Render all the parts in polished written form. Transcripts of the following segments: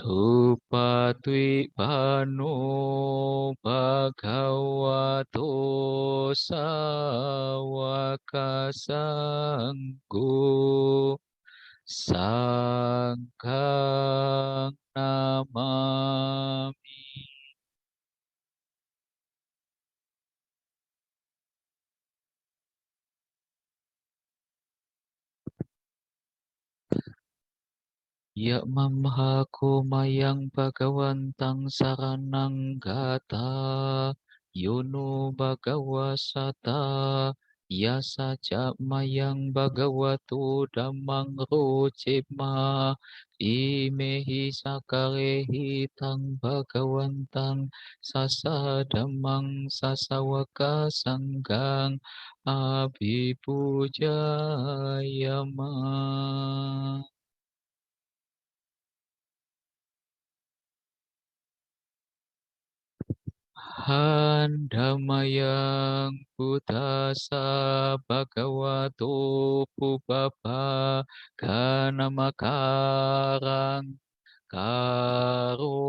Supatwipano bhagavato sawakasanggo sanghang namami. Ya mamhaku mayang bhagawantang saranang gata yono bhagawasata yasa ja mayang bhagavato dhammang rojema imehi sakarehi tang bhagawantang sasa dhammang sasawaka sanggang abhipujayama. Handamayang Buddhasa Bhagavato Pubaba Ganamakarang Karomase.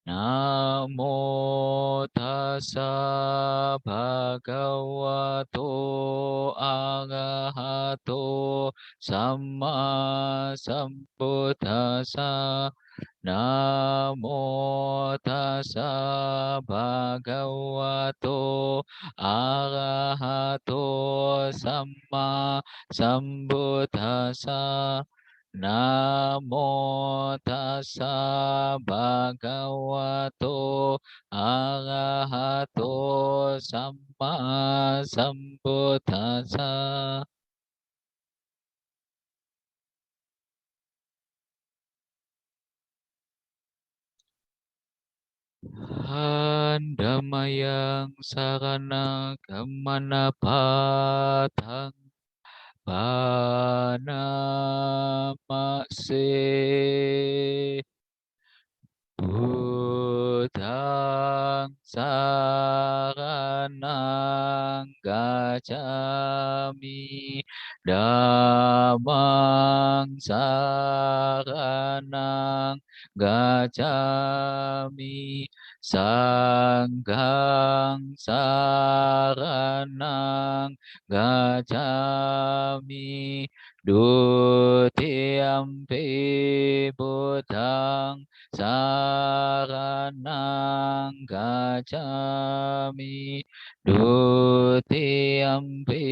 Namo tassa bhagavato arahato samma sambuddhassa. Namo tassa bhagavato arahato samma sambuddhassa. Namo tassa bhagavato arahato samma sambuddhassa. Handamayang sarana gamana patang panamase. Buddhang saranang gacchami, dhammang saranang gacchami, sanghang saranang gacchami, dutiyampi buddhang saranang gacchami, dutiyampi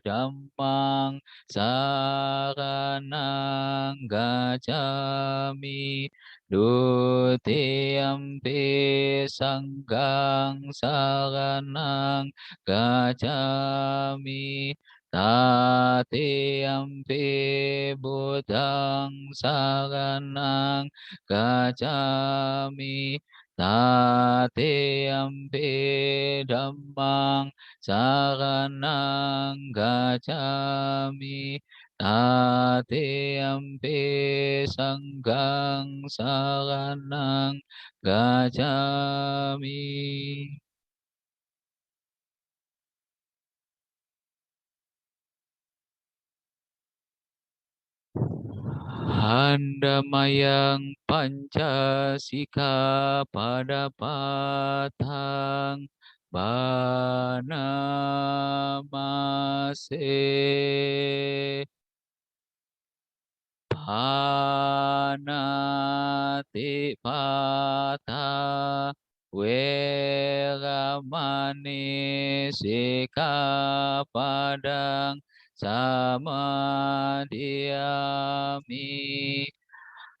dhammang saranang gacchami, dutiyampi sanghang saranang gacchami, tatiyampi buddhang saranang gacchami, tatiyampi dhammang saranang gacchami, tatiyampi sanghang saranang gacchami. Handamayang pancasika pada patang banamase. Panati pata weramani sikapadang samadhiyami.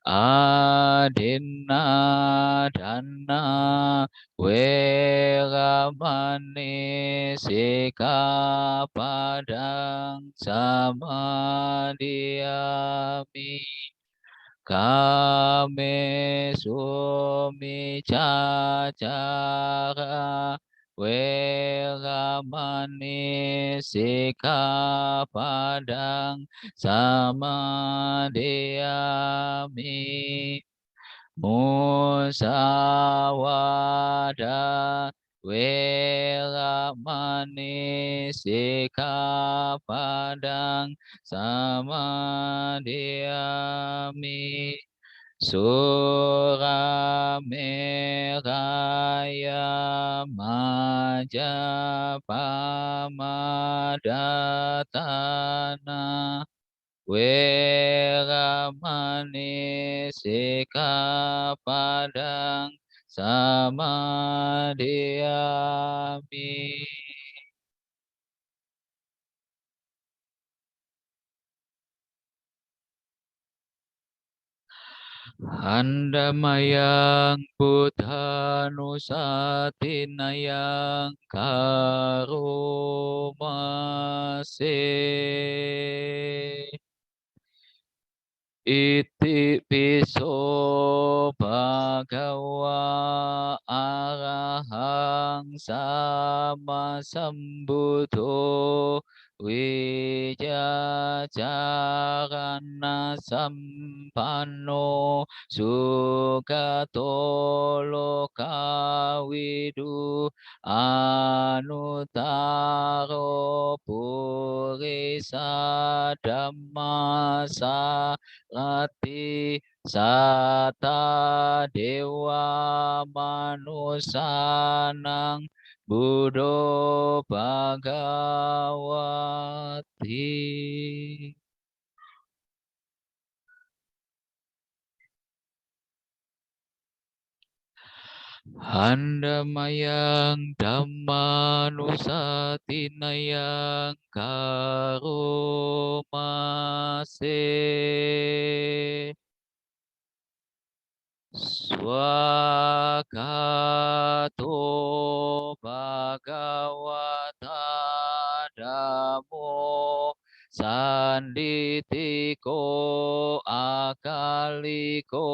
Adinna dana weramani sikapadang samadhiyami. Kame sumicacara weramani sikapadang samadhiyami. Musawada Weramani Sikkhapadang Samadhiyami. Surameraya Majapamadhatana. Weramani Sikkhapadang Samadhiyami. Handamayang Buddhanusatinayang Karomase. Iti piso bhagawa arahang sama sambuddho wijacarana sampanno sugato lokawidu anutaro purisa dhammasa Rati Sata Dewa Manusanang Buddho Bhagawati. Handamayang Dhammanusatinayang Karomase. Swakato Bhagavata Dhammo Sanditiko Akaliko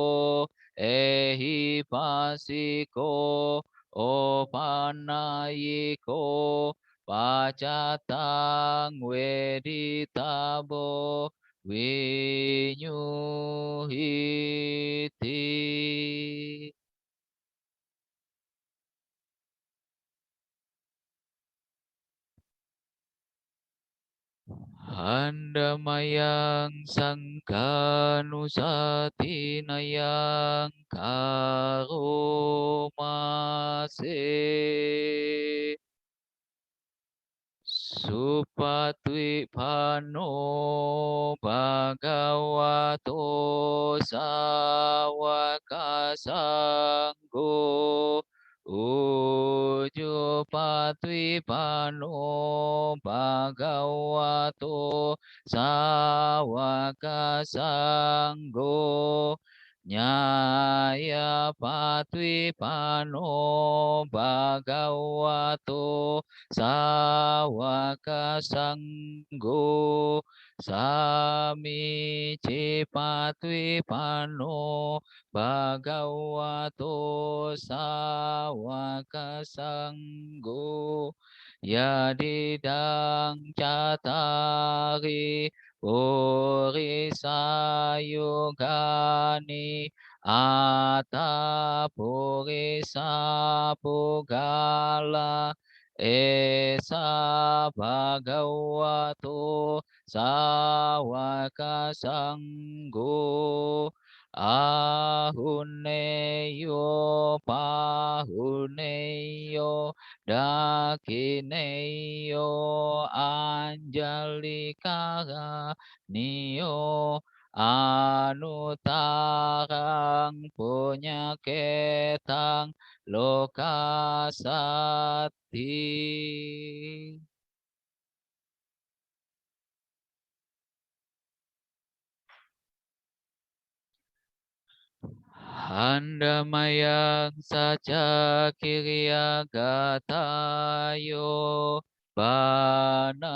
Ehipasiko Opanayiko Pacatang Weditabo Winyuhiti. Handamayang Sangkanusatinayang Karomase. Supatwi pano bhagavato sawaka sanggo ujupatwi pano bhagavato sawaka sanggo Nyaya patwi pano bhagavato sawaka sanggo sami cipatwi pano bhagavato sawaka sanggo yadidang catari Purisa yugani Ata purisa pugala Esa bhagavato sawaka sanggo Ahuneyo pahuneyo dakineyo anjalikara niyo anutarang punya ketang lokasati. Handamayang saca kiriya gatayo banamase.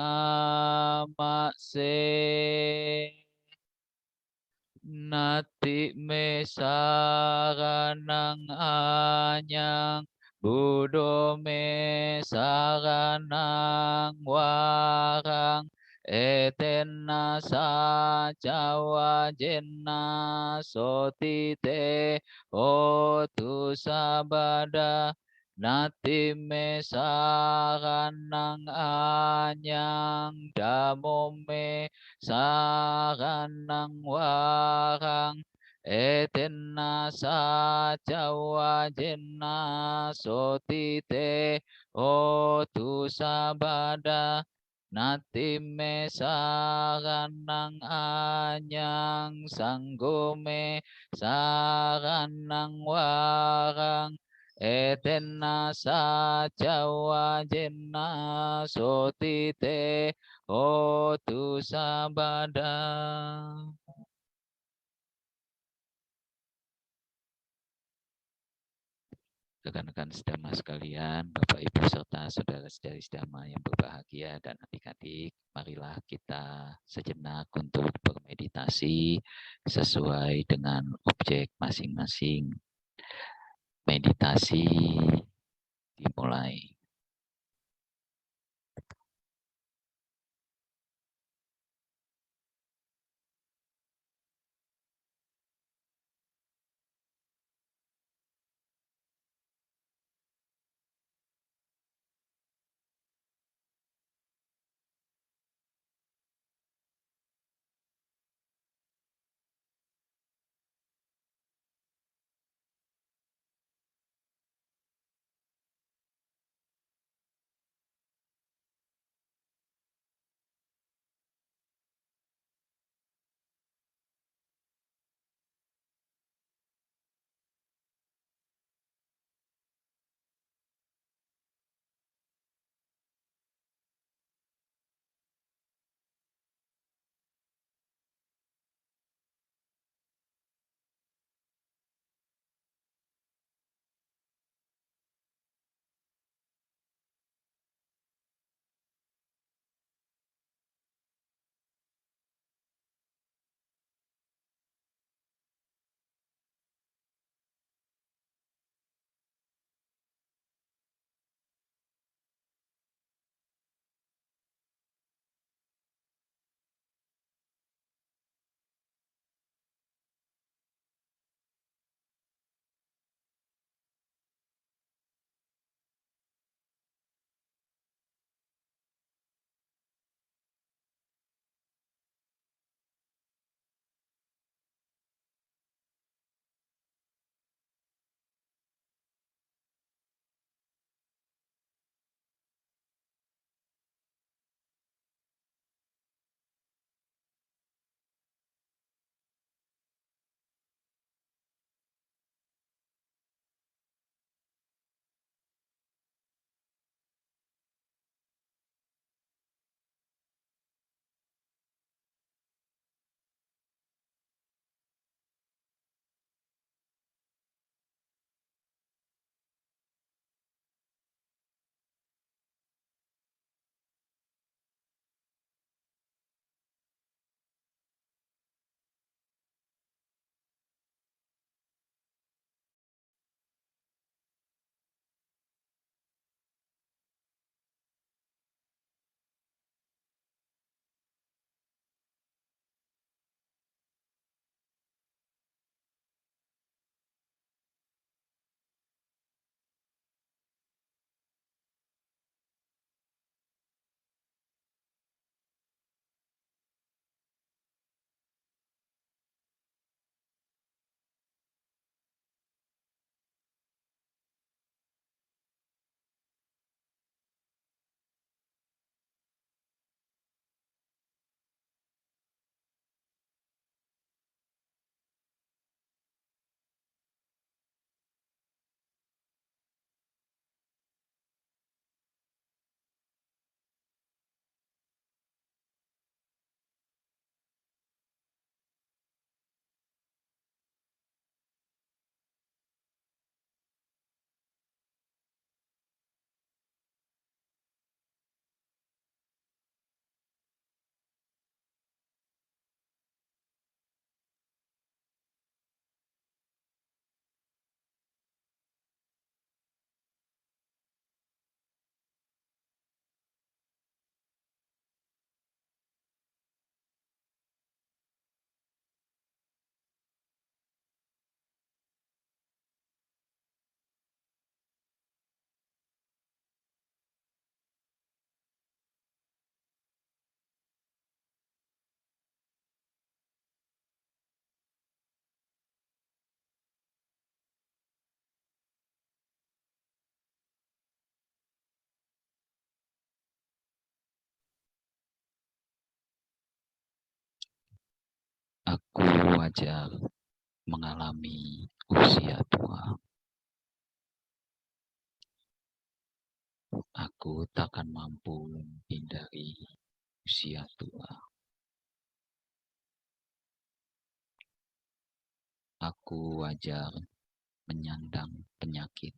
Nati me saranang anyang Buddho me saranang warang Etena sacawa jenna sotite otu sabada Nati me saranang anyang damo me saranang warang etenna sacawa jenna sotite otu sabada nati me saranang anyang sanggo me saranang warang etenna sacawa jenna sotite otu sabada. Rekan-rekan sedama sekalian, Bapak Ibu serta saudara-saudari sedama yang berbahagia dan adik-adik, marilah kita sejenak untuk bermeditasi sesuai dengan objek masing-masing. Meditasi dimulai. wajar mengalami usia tua. Aku takkan mampu menghindari usia tua. Aku wajar menyandang penyakit.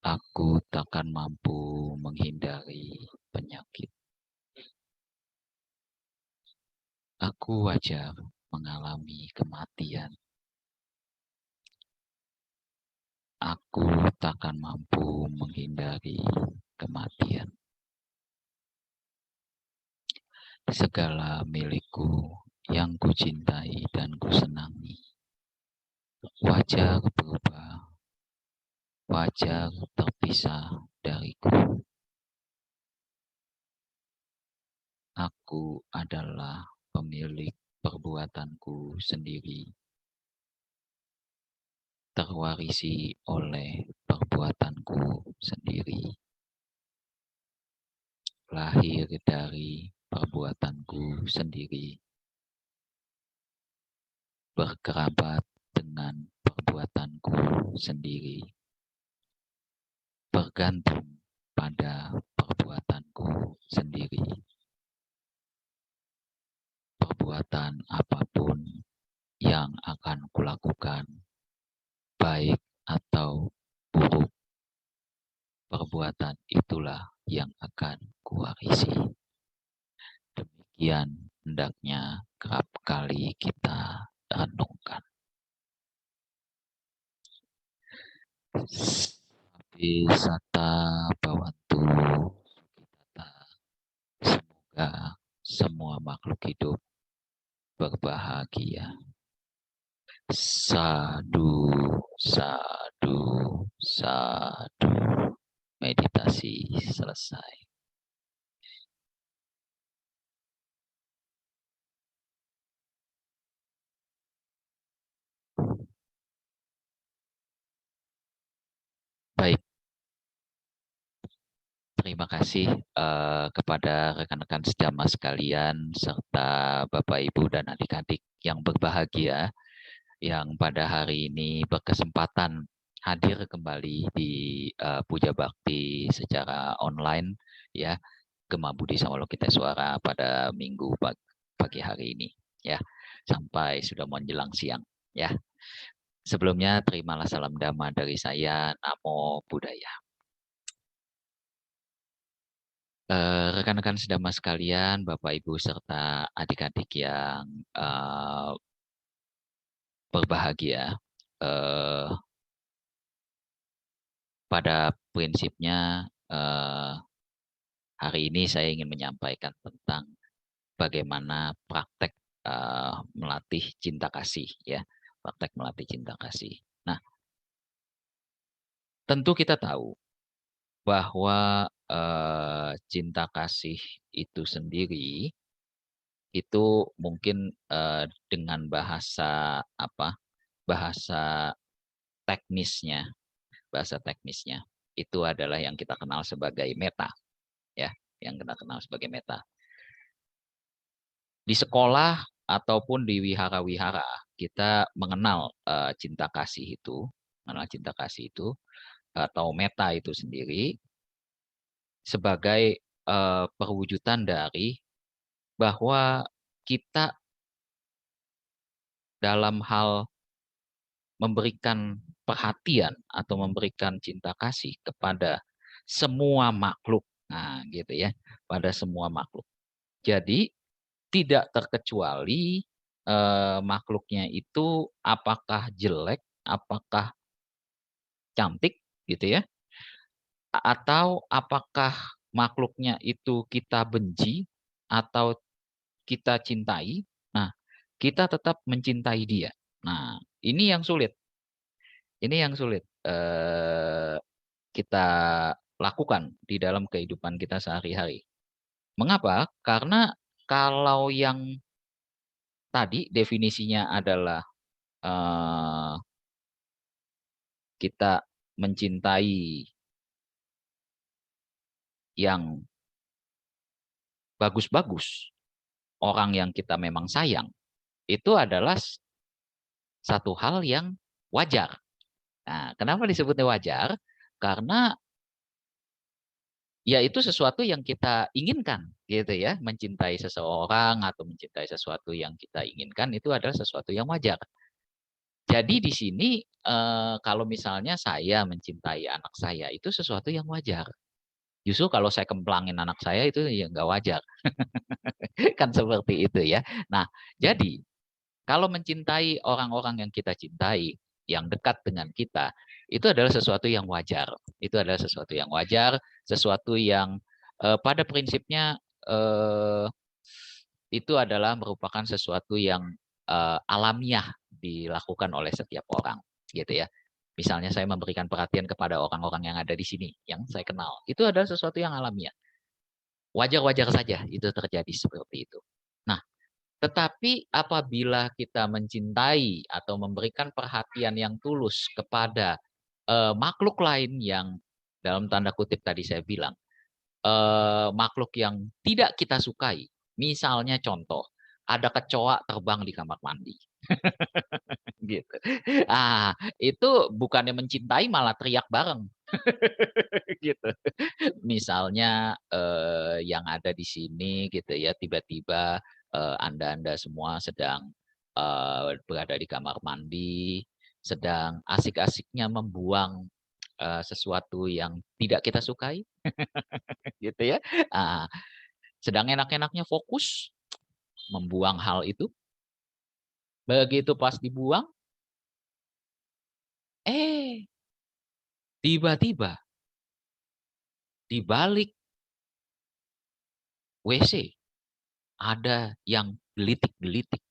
Aku takkan mampu menghindari penyakit. Aku wajar mengalami kematian. Aku takkan mampu menghindari kematian. Segala milikku yang kucintai dan kusenangi wajar berubah, wajar terpisah dariku. Aku adalah pemilik perbuatanku sendiri, terwarisi oleh perbuatanku sendiri, lahir dari perbuatanku sendiri, berkerabat dengan perbuatanku sendiri, bergantung pada perbuatanku sendiri. Perbuatan apapun yang akan kulakukan, baik atau buruk, perbuatan itulah yang akan kuwarisi. Demikian hendaknya kerap kali kita renungkan. Sapi sata bawantu kita, semoga semua makhluk hidup berbahagia. Sadu, sadu, sadu. Meditasi selesai. Baik, terima kasih kepada rekan-rekan sejama sekalian serta Bapak Ibu dan adik-adik yang berbahagia yang pada hari ini berkesempatan hadir kembali di Puja Bakti secara online ya, Gema Budi Sawalokita Suara pada Minggu pagi hari ini ya, sampai sudah menjelang siang ya. Sebelumnya terimalah salam dhamma dari saya, Namo Buddhaya. Rekan-rekan sedama sekalian, Bapak Ibu serta adik-adik yang berbahagia, pada prinsipnya hari ini saya ingin menyampaikan tentang bagaimana praktek melatih cinta kasih ya, praktek melatih cinta kasih. Nah, tentu kita tahu bahwa cinta kasih itu sendiri itu mungkin dengan bahasa apa? Bahasa teknisnya, bahasa teknisnya itu adalah yang kita kenal sebagai meta ya, yang kita kenal sebagai meta. Di sekolah ataupun di wihara-wihara kita mengenal cinta kasih itu, mengenal cinta kasih itu atau meta itu sendiri sebagai perwujudan dari bahwa kita dalam hal memberikan perhatian atau memberikan cinta kasih kepada semua makhluk. Nah, gitu ya, pada semua makhluk. Jadi tidak terkecuali makhluknya itu apakah jelek, apakah cantik gitu ya, atau apakah makhluknya itu kita benci atau kita cintai. Nah, kita tetap mencintai dia. Nah, ini yang sulit. Ini yang sulit kita lakukan di dalam kehidupan kita sehari-hari. Mengapa? Karena kalau yang tadi definisinya adalah kita mencintai yang bagus-bagus, orang yang kita memang sayang, itu adalah satu hal yang wajar. Nah, kenapa disebutnya wajar? Karena ya itu sesuatu yang kita inginkan, gitu ya. Mencintai seseorang atau mencintai sesuatu yang kita inginkan itu adalah sesuatu yang wajar. Jadi di sini kalau misalnya saya mencintai anak saya itu sesuatu yang wajar. Justru kalau saya kemplangin anak saya itu ya nggak wajar. Kan seperti itu ya. Nah, jadi kalau mencintai orang-orang yang kita cintai, yang dekat dengan kita, itu adalah sesuatu yang wajar. Itu adalah sesuatu yang wajar, sesuatu yang pada prinsipnya itu adalah merupakan sesuatu yang alamiah dilakukan oleh setiap orang, gitu ya. Misalnya saya memberikan perhatian kepada orang-orang yang ada di sini, yang saya kenal. Itu adalah sesuatu yang alamiah. Wajar-wajar saja itu terjadi seperti itu. Nah, tetapi apabila kita mencintai atau memberikan perhatian yang tulus kepada makhluk lain yang dalam tanda kutip tadi saya bilang, makhluk yang tidak kita sukai. Misalnya contoh, ada kecoa terbang di kamar mandi. Gitu. Itu bukannya mencintai malah teriak bareng. Gitu. Misalnya yang ada di sini gitu ya, tiba-tiba Anda-Anda semua sedang berada di kamar mandi, sedang asik-asiknya membuang sesuatu yang tidak kita sukai, gitu ya. Ah, Sedang enak-enaknya fokus membuang hal itu. Begitu pas dibuang, eh tiba-tiba di balik WC ada yang gelitik-gelitik.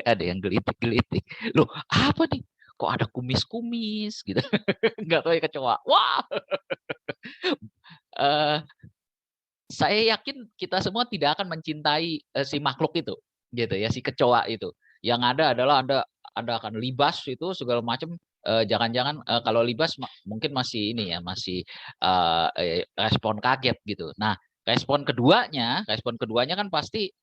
Ada yang gelitik-gelitik. Loh, apa nih? Kok ada kumis-kumis gitu. Nggak tahu ya kecoa. Wah, eh, saya yakin kita semua tidak akan mencintai si makhluk itu, gitu ya, si kecoa itu. Yang ada adalah Anda akan libas itu segala macam. Jangan-jangan kalau libas mungkin masih ini ya, masih respon kaget gitu. Nah, respon keduanya kan pasti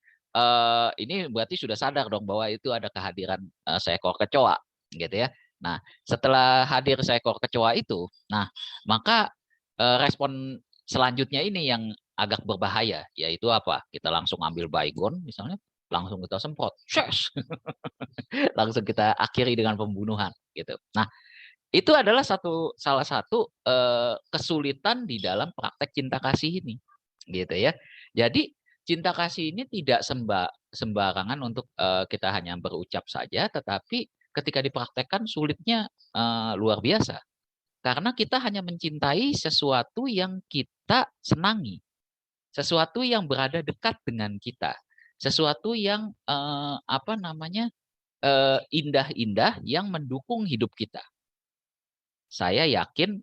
ini berarti sudah sadar dong bahwa itu ada kehadiran seekor kecoa, gitu ya. Nah, setelah hadir seekor kecoa itu, nah maka respon selanjutnya ini yang agak berbahaya, yaitu apa? Kita langsung ambil baygon misalnya, langsung kita semprot, shes, langsung kita akhiri dengan pembunuhan gitu. Nah, itu adalah salah satu kesulitan di dalam praktek cinta kasih ini, gitu ya. Jadi cinta kasih ini tidak sembarangan untuk kita hanya berucap saja, tetapi ketika dipraktekkan sulitnya luar biasa. Karena kita hanya mencintai sesuatu yang kita senangi, sesuatu yang berada dekat dengan kita, sesuatu yang apa namanya indah-indah yang mendukung hidup kita. Saya yakin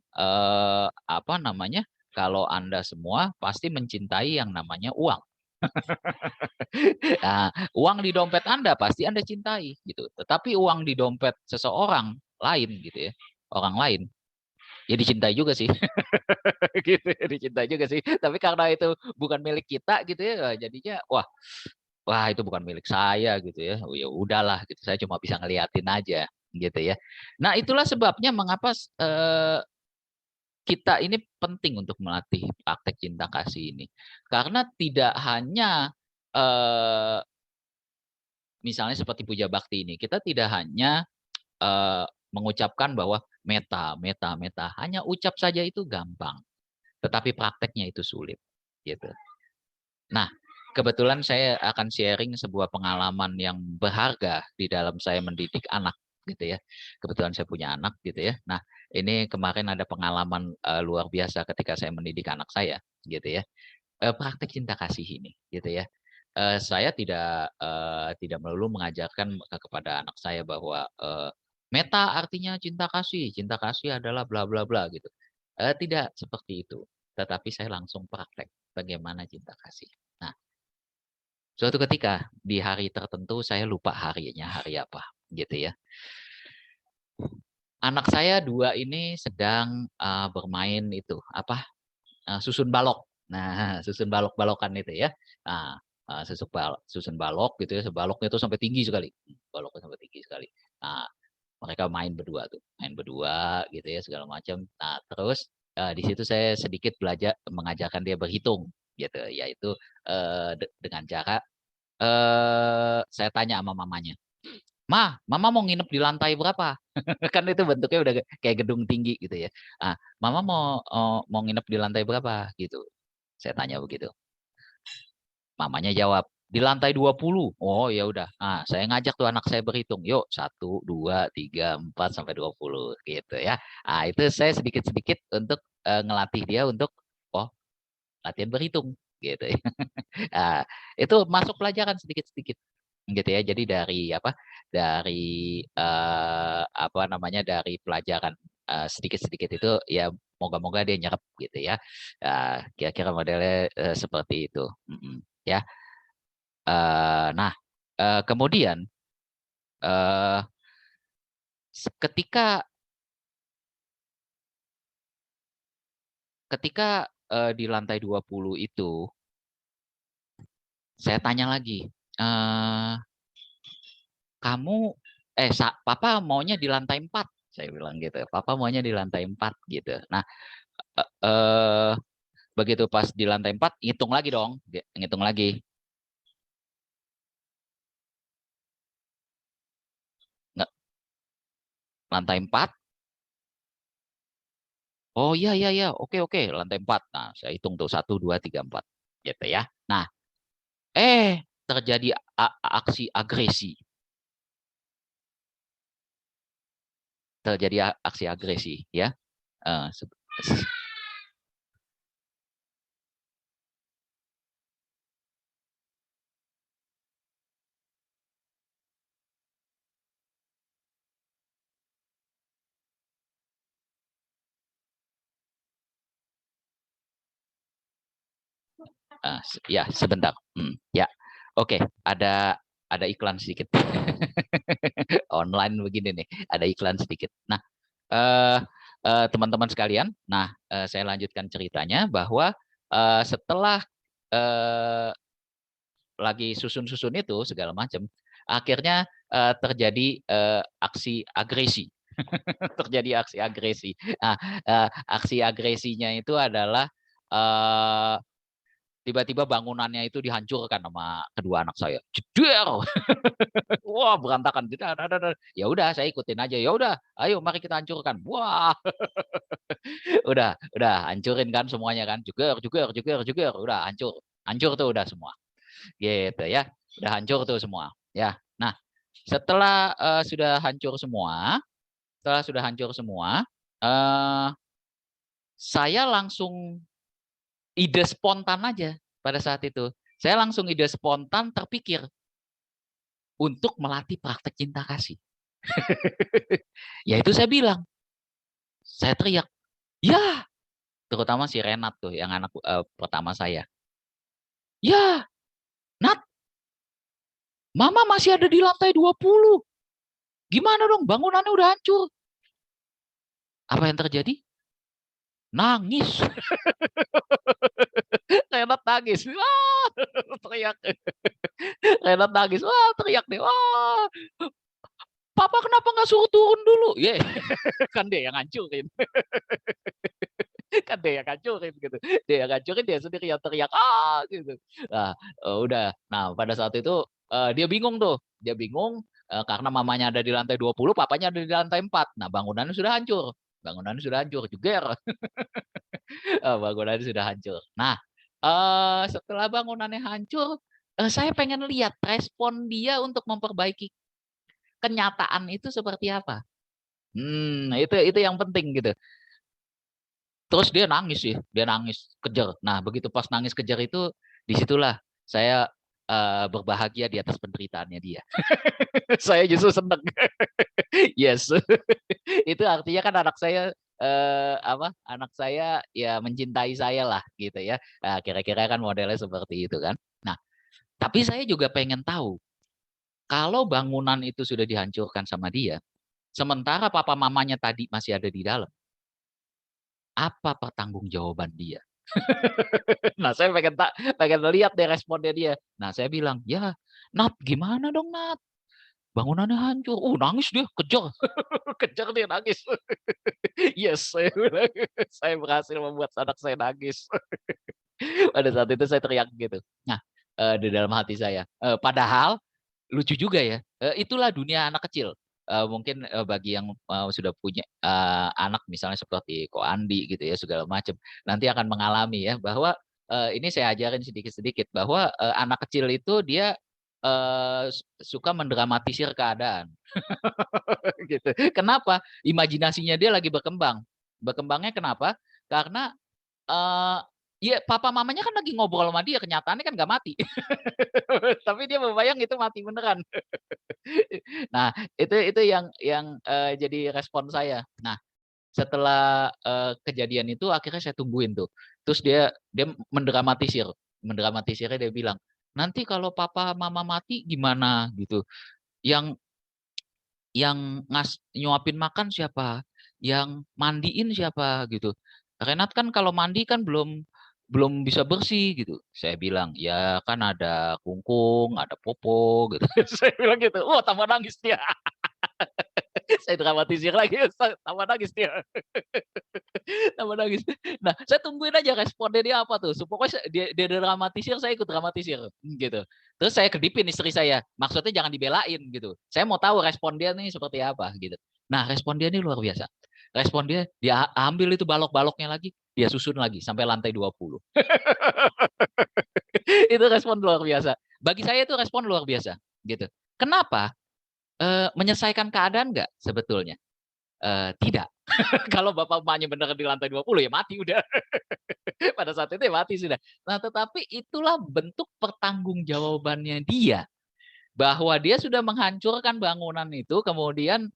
apa namanya kalau Anda semua pasti mencintai yang namanya uang. Nah, uang di dompet Anda pasti Anda cintai gitu. Tetapi uang di dompet seseorang lain gitu ya, orang lain ya dicintai juga sih. Gitu ya, dicintai juga sih. Tapi karena itu bukan milik kita gitu ya, jadinya wah wah itu bukan milik saya gitu ya. Oh, ya udahlah gitu. Saya cuma bisa ngeliatin aja gitu ya. Nah, itulah sebabnya mengapa kita ini penting untuk melatih praktek cinta kasih ini. Karena tidak hanya misalnya seperti puja bakti ini, kita tidak hanya mengucapkan bahwa meta, meta, meta. Hanya ucap saja itu gampang, tetapi prakteknya itu sulit gitu. Nah, kebetulan saya akan sharing sebuah pengalaman yang berharga di dalam saya mendidik anak gitu ya. Kebetulan saya punya anak gitu ya. Nah, ini kemarin ada pengalaman luar biasa ketika saya mendidik anak saya gitu ya. Praktek cinta kasih ini gitu ya. Saya tidak melulu mengajarkan kepada anak saya bahwa meta artinya cinta kasih adalah bla bla bla gitu. Tidak seperti itu. Tetapi saya langsung praktek bagaimana cinta kasih. Nah, suatu ketika di hari tertentu saya lupa harinya hari apa gitu ya. Anak saya dua ini sedang bermain itu apa susun balok. Nah, susun balok-balokan itu ya. Nah, susun balok gitu ya, sebaloknya itu sampai tinggi sekali, baloknya sampai tinggi sekali. Nah, mereka main berdua tuh, main berdua gitu ya segala macam. Nah, terus di situ saya sedikit belajar mengajarkan dia berhitung gitu, yaitu dengan cara saya tanya sama mamanya, Mama mau nginep di lantai berapa? Kan itu bentuknya udah kayak gedung tinggi gitu ya. Mama mau nginep di lantai berapa gitu. Saya tanya begitu. Mamanya jawab, di lantai 20. Oh ya udah. Saya ngajak tuh anak saya berhitung. Yuk, 1, 2, 3, 4 sampai 20 gitu ya. Itu saya sedikit-sedikit untuk ngelatih dia untuk latihan berhitung gitu ya. Itu masuk pelajaran sedikit-sedikit gitu ya. Jadi dari Dari apa namanya? Dari pelajaran sedikit-sedikit itu ya moga-moga dia nyerap gitu ya. Kira-kira modelnya seperti itu. Ya. Nah, kemudian eh, ketika ketika di lantai 20 itu saya tanya lagi, eh, kamu papa maunya di lantai 4, saya bilang gitu. Papa maunya di lantai 4 gitu. Nah, eh, eh, begitu pas di lantai 4 ngitung lagi dong, ngitung lagi. Nggak, lantai 4. Oh iya iya iya, oke oke, lantai 4. Nah, saya hitung tuh 1, 2, 3, 4 gitu ya. Nah, terjadi aksi agresi. Terjadi aksi agresi ya. Eh, ya sebentar. Ya, oke. Ada iklan sedikit. Online begini nih, ada iklan sedikit. Nah, teman-teman sekalian, nah saya lanjutkan ceritanya bahwa setelah eh, lagi susun-susun itu segala macam, akhirnya terjadi aksi agresi. Terjadi aksi agresi. Nah, aksi agresinya itu adalah eh, tiba-tiba bangunannya itu dihancurkan sama kedua anak saya. Jeder! Wah, berantakan. Ya udah, saya ikutin aja. Ya udah, ayo mari kita hancurkan. Wah, udah hancurin kan semuanya kan. Juger, juger, juger, juger. Udah hancur. Hancur tuh udah semua. Gitu ya. Udah hancur tuh semua. Ya. Nah, setelah sudah hancur semua, eh, saya langsung ide spontan aja pada saat itu. Saya langsung ide spontan terpikir untuk melatih praktek cinta kasih. Ya itu saya bilang, saya teriak, ya, terutama si Renat tuh yang anak pertama saya. Ya, Nat, Mama masih ada di lantai 20. Gimana dong, bangunannya udah hancur. Apa yang terjadi? Nangis. Renat nangis. Wah, teriak. Renat nangis. Wah, teriak deh. Wah, Papa kenapa nggak suruh turun dulu? Ya, yeah. Kan dia yang hancurin. Kan dia yang hancurin gitu. Dia yang hancurin, dia sendiri yang teriak gitu. Nah, udah. Nah, pada saat itu dia bingung tuh. Dia bingung karena mamanya ada di lantai 20, papanya ada di lantai 4. Nah, bangunannya sudah hancur. Bangunannya sudah hancur juga. Bangunannya sudah hancur. Nah, setelah bangunannya hancur, saya pengen lihat respon dia untuk memperbaiki kenyataan itu seperti apa. Itu yang penting gitu. Terus dia nangis sih, dia nangis kejar. Nah, begitu pas nangis kejar itu, disitulah saya berbahagia di atas penderitaannya dia. Saya justru seneng. Yes, itu artinya kan anak saya anak saya ya mencintai saya lah gitu ya. Nah, kira-kira kan modelnya seperti itu kan. Nah, tapi saya juga pengen tahu kalau bangunan itu sudah dihancurkan sama dia, sementara papa mamanya tadi masih ada di dalam, apa pertanggungjawaban dia? Nah, saya pengen lihat deh responnya dia. Nah, saya bilang, "Ya, Nat, gimana dong, Nat? Bangunannya hancur." Nangis dia, kejar. Kejar dia nangis. Yes, saya bilang, saya berhasil membuat anak saya nangis. Pada saat itu saya teriak gitu. Nah, di dalam hati saya, padahal lucu juga ya. Itulah dunia anak kecil. Mungkin bagi yang sudah punya anak misalnya seperti Ko Andi gitu ya segala macam, nanti akan mengalami ya bahwa ini saya ajarin sedikit-sedikit bahwa anak kecil itu dia suka mendramatisir keadaan. Gitu. Kenapa? Imajinasinya dia lagi berkembang. Berkembangnya kenapa? Karena eh ya papa mamanya kan lagi ngobrol sama dia, kenyataannya kan nggak mati. Tapi dia membayang itu mati beneran. Nah, itu yang jadi respon saya. Nah, setelah kejadian itu akhirnya saya tungguin tuh. Terus dia mendramatisir. Mendramatisirnya dia bilang, "Nanti kalau papa mama mati gimana?" gitu. Yang nyuapin makan siapa? Yang mandiin siapa gitu. Renat kan kalau mandi kan belum belum bisa bersih gitu. Saya bilang, ya kan ada kungkung, ada popo gitu. Saya bilang gitu. Tambah nangis dia. Saya dramatisir lagi, tambah nangis dia. Tambah nangis. Nah, saya tungguin aja responnya dia apa tuh. Pokoknya dia dramatisir, saya ikut dramatisir gitu. Terus saya kedipin istri saya. Maksudnya jangan dibelain gitu. Saya mau tahu respon dia nih seperti apa gitu. Nah, respon dia ini luar biasa. Respon dia ambil itu balok-baloknya lagi, dia susun lagi sampai lantai 20. Itu respon luar biasa. Bagi saya itu respon luar biasa gitu. Kenapa? Menyelesaikan keadaan nggak sebetulnya? Tidak. Kalau bapak emaknya benar di lantai 20 ya mati udah. Pada saat itu ya mati sudah. Nah, tetapi itulah bentuk pertanggungjawabannya dia bahwa dia sudah menghancurkan bangunan itu, kemudian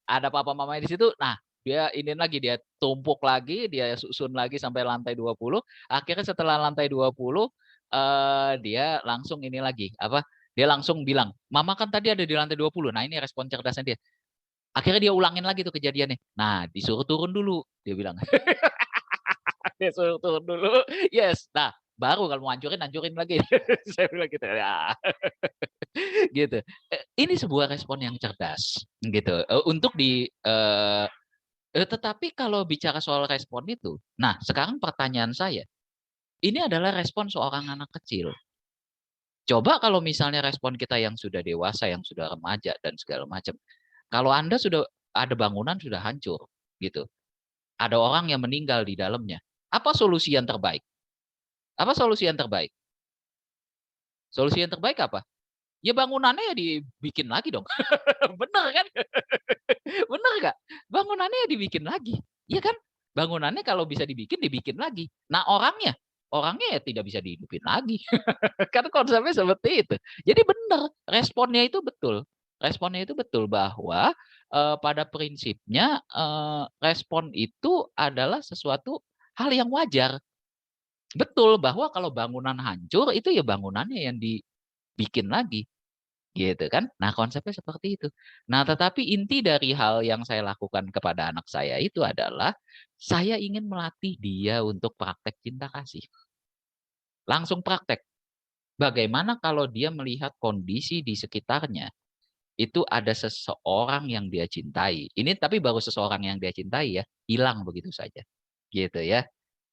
ada papa mamanya di situ. Nah, dia ini lagi, dia tumpuk lagi, dia susun lagi sampai lantai 20. Akhirnya setelah lantai 20 dia langsung ini lagi, apa? Dia langsung bilang, "Mama kan tadi ada di lantai 20." Nah, ini respon cerdasnya dia. Akhirnya dia ulangin lagi tuh kejadiannya. Nah, disuruh turun dulu, dia bilang. Disuruh turun dulu, yes. Nah, baru kalau mau hancurin, hancurin lagi. Saya bilang gitu ya. Gitu. Ini sebuah respon yang cerdas gitu. Untuk tetapi kalau bicara soal respon itu, nah sekarang pertanyaan saya, ini adalah respon seorang anak kecil. Coba kalau misalnya respon kita yang sudah dewasa, yang sudah remaja dan segala macam. Kalau Anda sudah ada bangunan sudah hancur gitu. Ada orang yang meninggal di dalamnya. Apa solusi yang terbaik? Apa solusi yang terbaik? Solusi yang terbaik apa? Ya bangunannya ya dibikin lagi dong. Bener kan? Bener nggak? Bangunannya ya dibikin lagi. Iya kan? Bangunannya kalau bisa dibikin, dibikin lagi. Nah orangnya ya tidak bisa dihidupin lagi. Kan konsepnya seperti itu. Jadi benar, responnya itu betul. Responnya itu betul bahwa pada prinsipnya respon itu adalah sesuatu hal yang wajar. Betul bahwa kalau bangunan hancur itu ya bangunannya yang dibikin lagi. Gitu kan. Nah, konsepnya seperti itu. Nah, tetapi inti dari hal yang saya lakukan kepada anak saya itu adalah saya ingin melatih dia untuk praktek cinta kasih. Langsung praktek. Bagaimana kalau dia melihat kondisi di sekitarnya itu ada seseorang yang dia cintai. Ini tapi baru seseorang yang dia cintai ya, hilang begitu saja. Gitu ya.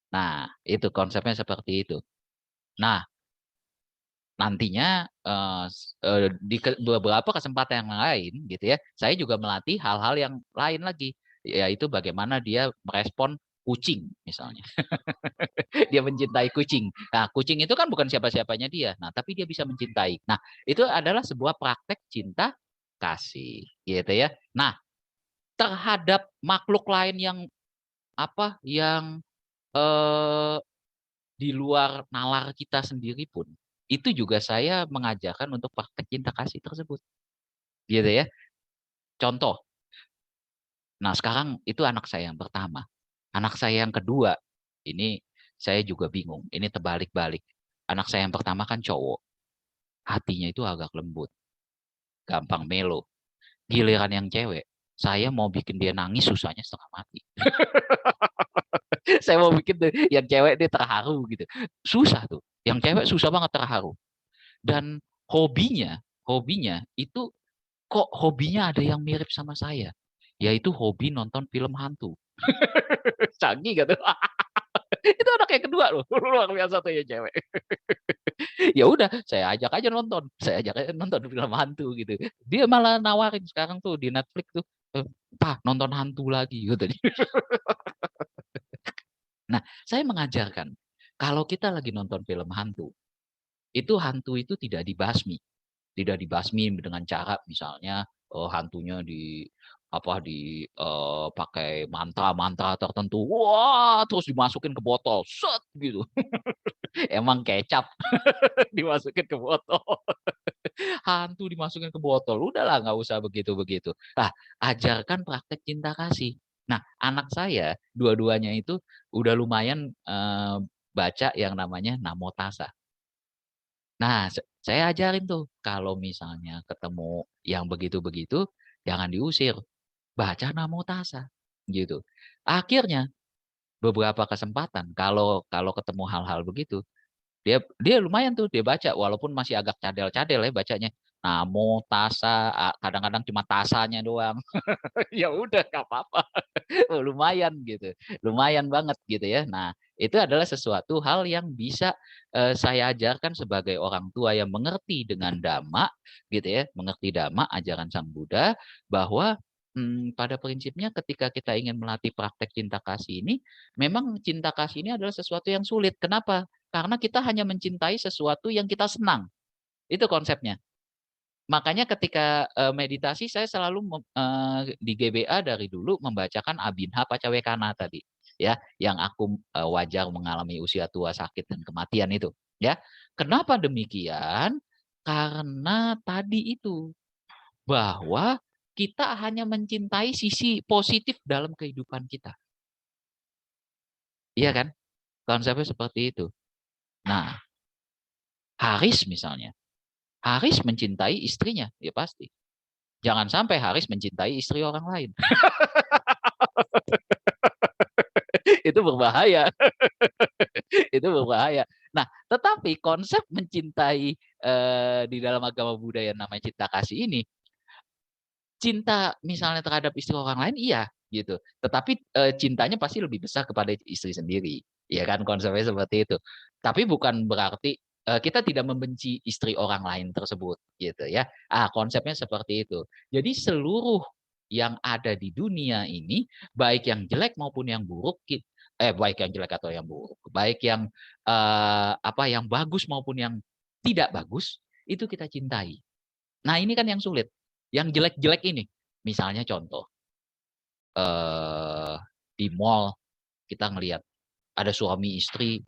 Nah, itu konsepnya seperti itu. Nah, nantinya di beberapa kesempatan yang lain gitu ya, saya juga melatih hal-hal yang lain lagi, yaitu bagaimana dia merespon kucing misalnya. Dia mencintai kucing. Nah, kucing itu kan bukan siapa-siapanya dia. Nah, tapi dia bisa mencintai. Nah, itu adalah sebuah praktek cinta kasih, gitu ya. Nah, terhadap makhluk lain yang apa yang eh, di luar nalar kita sendiri pun, itu juga saya mengajarkan untuk praktek cinta kasih tersebut. Gitu ya. Contoh, nah sekarang itu anak saya yang pertama. Anak saya yang kedua, ini saya juga bingung. Ini terbalik-balik. Anak saya yang pertama kan cowok. Hatinya itu agak lembut. Gampang melo. Giliran yang cewek, saya mau bikin dia nangis susahnya setengah mati. Saya mau bikin tuh yang cewek dia terharu gitu. Susah tuh. Yang cewek susah banget terharu. Dan hobinya itu kok hobinya ada yang mirip sama saya. Yaitu hobi nonton film hantu. Canggih gitu. Itu anak yang kedua loh. Luar biasa tuh ya cewek. Ya udah, saya ajak aja nonton. Saya ajak aja nonton film hantu gitu. Dia malah nawarin sekarang tuh di Netflix tuh, "Pak, nonton hantu lagi," gitu. Nah, saya mengajarkan kalau kita lagi nonton film hantu itu tidak dibasmi. Tidak dibasmi dengan cara misalnya hantunya pakai mantra-mantra tertentu. Wah, terus dimasukin ke botol. Set gitu. Emang kecap dimasukin ke botol. Hantu dimasukin ke botol. Udahlah, nggak usah begitu-begitu. Nah, ajarkan praktek cinta kasih. Nah, anak saya dua-duanya itu udah lumayan baca yang namanya Namo Tassa. Nah, saya ajarin tuh kalau misalnya ketemu yang begitu-begitu, jangan diusir, baca Namo Tassa gitu. Akhirnya beberapa kesempatan kalau kalau ketemu hal-hal begitu, dia dia lumayan tuh dia baca walaupun masih agak cadel-cadel ya bacanya. Namo Tassa, kadang-kadang cuma tasanya doang. Ya udah nggak apa-apa. Oh, lumayan gitu. Lumayan banget gitu ya. Nah, itu adalah sesuatu hal yang bisa saya ajarkan sebagai orang tua yang mengerti dengan dhamma gitu ya, mengerti dhamma ajaran Sang Buddha bahwa pada prinsipnya ketika kita ingin melatih praktek cinta kasih ini, memang cinta kasih ini adalah sesuatu yang sulit. Kenapa? Karena kita hanya mencintai sesuatu yang kita senang. Itu konsepnya. Makanya ketika meditasi saya selalu di GBA dari dulu membacakan Abhinha Paccawekkhana tadi ya, yang aku wajar mengalami usia tua, sakit dan kematian itu ya. Kenapa demikian? Karena tadi itu bahwa kita hanya mencintai sisi positif dalam kehidupan kita. Iya kan? Konsepnya seperti itu. Nah, Haris misalnya. Haris mencintai istrinya, ya pasti. Jangan sampai Haris mencintai istri orang lain. Itu berbahaya. Itu berbahaya. Nah, tetapi konsep mencintai di dalam agama Buddha yang namanya cinta kasih ini, cinta misalnya terhadap istri orang lain, iya gitu. Tetapi cintanya pasti lebih besar kepada istri sendiri, ya kan konsepnya seperti itu. Tapi bukan berarti kita tidak membenci istri orang lain tersebut, gitu ya. Konsepnya seperti itu. Jadi seluruh yang ada di dunia ini, baik yang jelek maupun yang buruk, baik yang jelek atau yang buruk, baik yang yang bagus maupun yang tidak bagus, itu kita cintai. Nah ini kan yang sulit. Yang jelek-jelek ini, misalnya contoh, eh, di mall kita ngelihat ada suami istri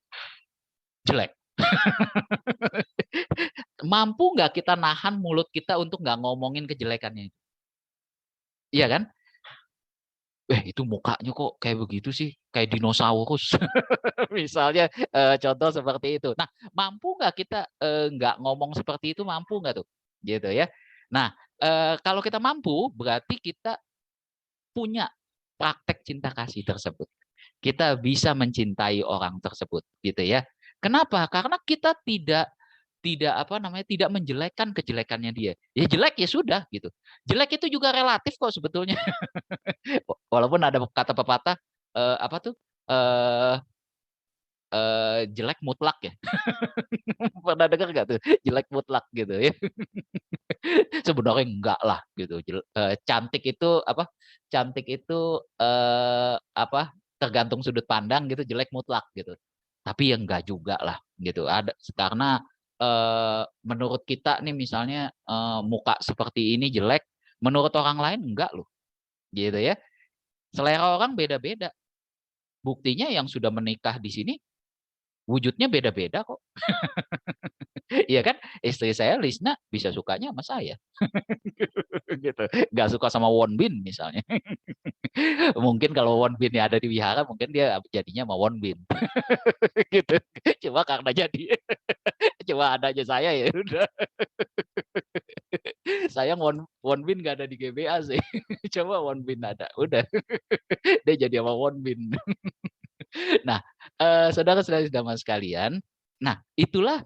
jelek. Mampu nggak kita nahan mulut kita untuk nggak ngomongin kejelekannya? Iya kan? Itu mukanya kok kayak begitu sih, kayak dinosaurus. Misalnya contoh seperti itu. Nah, mampu nggak kita nggak ngomong seperti itu? Mampu nggak tuh? Gitu ya. Nah, kalau kita mampu, berarti kita punya praktek cinta kasih tersebut. Kita bisa mencintai orang tersebut, gitu ya. Kenapa? Karena kita tidak tidak tidak menjelekkan kejelekannya dia. Ya jelek ya sudah gitu. Jelek itu juga relatif kok sebetulnya. Walaupun ada kata pepatah apa tuh eh jelek mutlak ya. Pernah dengar nggak tuh? Jelek mutlak gitu ya. Sebenarnya enggak lah gitu. Cantik itu apa? Cantik itu tergantung sudut pandang gitu, jelek mutlak gitu. Tapi ya enggak juga lah gitu. Ada karena menurut kita nih misalnya muka seperti ini jelek, menurut orang lain enggak loh. Gitu ya. Selera orang beda-beda. Buktinya yang sudah menikah di sini wujudnya beda-beda kok. Iya kan? Istri saya Lisna bisa sukanya sama saya. Gitu. Nggak suka sama Won Bin misalnya. Mungkin kalau Won Bin ada di wihara, mungkin dia jadinya sama Won Bin. Gitu. Cuma karena cuma adanya saya ya udah. Sayang Won Bin nggak ada di GBA sih. Coba Won Bin ada, udah. Dia jadi sama Won Bin. Nah, saudara-saudari sedama sekalian, nah itulah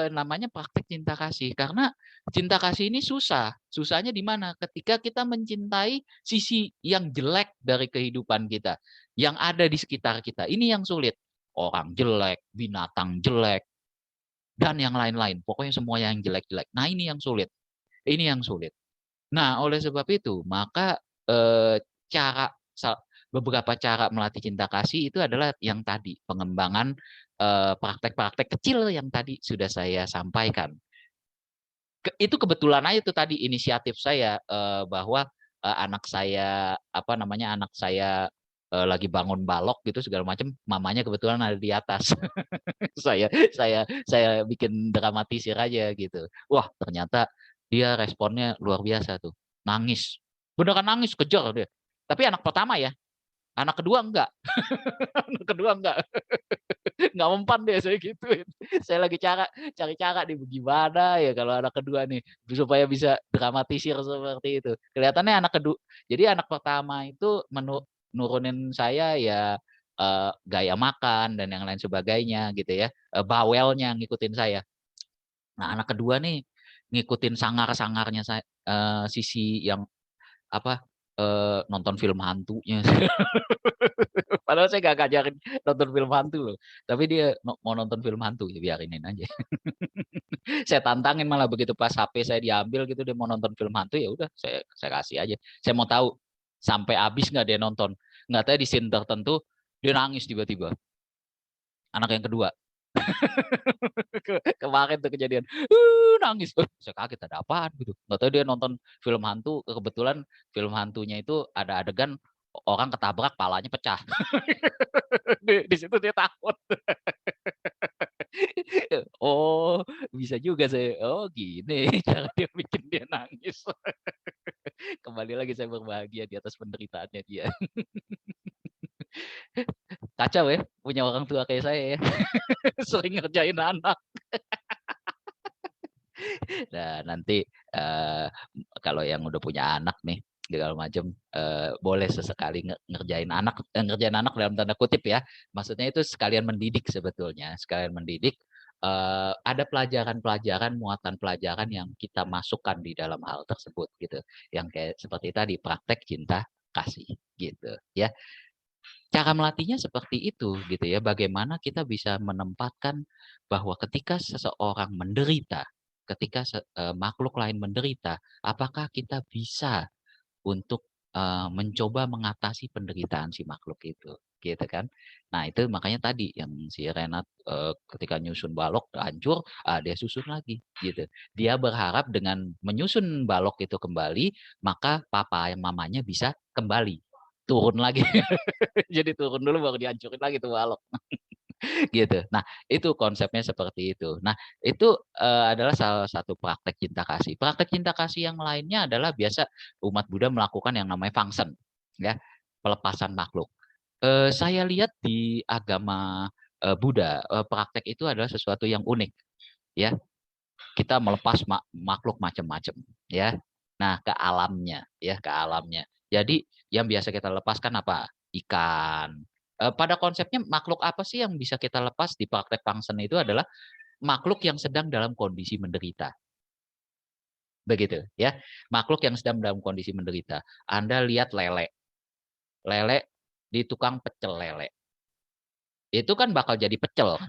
namanya praktek cinta kasih. Karena cinta kasih ini susah. Susahnya di mana? Ketika kita mencintai sisi yang jelek dari kehidupan kita, yang ada di sekitar kita. Ini yang sulit. Orang jelek, binatang jelek, dan yang lain-lain. Pokoknya semua yang jelek-jelek. Nah, ini yang sulit. Ini yang sulit. Nah, oleh sebab itu, maka cara beberapa cara melatih cinta kasih itu adalah yang tadi, pengembangan praktek-praktek kecil yang tadi sudah saya sampaikan. Itu kebetulan aja itu tadi inisiatif saya bahwa anak saya apa namanya anak saya lagi bangun balok gitu segala macam, mamanya kebetulan ada di atas. Saya bikin dramatisir aja gitu. Wah, ternyata dia responnya luar biasa tuh. Nangis. Beneran nangis, kejar dia. Tapi anak pertama ya. Anak kedua enggak. Anak kedua enggak. Enggak mempan deh saya gituin. Saya lagi cari cara nih gimana ya kalau anak kedua nih supaya bisa dramatisir seperti itu. Kelihatannya anak kedua. Jadi anak pertama itu nurunin saya ya gaya makan dan yang lain sebagainya gitu ya. Bawelnya ngikutin saya. Nah, anak kedua nih ngikutin sangar-sangarnya saya sisi yang apa nonton film hantunya. Padahal saya gak ngajarin nonton film hantu loh. Tapi dia mau nonton film hantu, ya biarinin aja. Saya tantangin malah begitu pas HP saya diambil gitu dia mau nonton film hantu ya udah saya kasih aja. Saya mau tahu sampai habis nggak dia nonton. Nggak tahu di scene tertentu dia nangis tiba-tiba. Anak yang kedua. Kemarin tuh kejadian nangis. Saya kaget ada apaan gitu. Nggak tahu dia nonton film hantu, kebetulan film hantunya itu ada adegan orang ketabrak palanya pecah. Di situ dia takut. Oh, bisa juga saya. Oh, gini cara dia bikin dia nangis. Kembali lagi saya berbahagia di atas penderitaannya dia. Kacau ya, punya orang tua kayak saya ya. Sering ngerjain anak. Nah, nanti kalau yang udah punya anak nih segala macam boleh sesekali ngerjain anak dalam tanda kutip ya. Maksudnya itu sekalian mendidik sebetulnya, sekalian mendidik ada pelajaran-pelajaran, muatan pelajaran yang kita masukkan di dalam hal tersebut gitu. Yang kayak seperti tadi praktek cinta kasih gitu ya. Cara melatihnya seperti itu gitu ya. Bagaimana kita bisa menempatkan bahwa ketika seseorang menderita, ketika makhluk lain menderita, apakah kita bisa untuk mencoba mengatasi penderitaan si makhluk itu, gitu kan? Nah itu makanya tadi yang si Renat ketika nyusun balok hancur, dia susun lagi, gitu. Dia berharap dengan menyusun balok itu kembali, maka papa yang mamanya bisa kembali turun lagi. Jadi turun dulu baru dihancurin lagi tuh balok gitu. Nah, itu konsepnya seperti itu. Nah, itu adalah salah satu praktek cinta kasih. Praktek cinta kasih yang lainnya adalah biasa umat Buddha melakukan yang namanya function, ya, pelepasan makhluk. Saya lihat di agama Buddha, praktek itu adalah sesuatu yang unik, ya. Kita melepas makhluk macam-macam, ya. Nah, ke alamnya, ya, ke alamnya. Jadi yang biasa kita lepaskan apa? Ikan. Pada konsepnya makhluk apa sih yang bisa kita lepas di praktek function itu adalah makhluk yang sedang dalam kondisi menderita. Begitu, ya. Makhluk yang sedang dalam kondisi menderita. Anda lihat lele. Lele di tukang pecel lele. Itu kan bakal jadi pecel.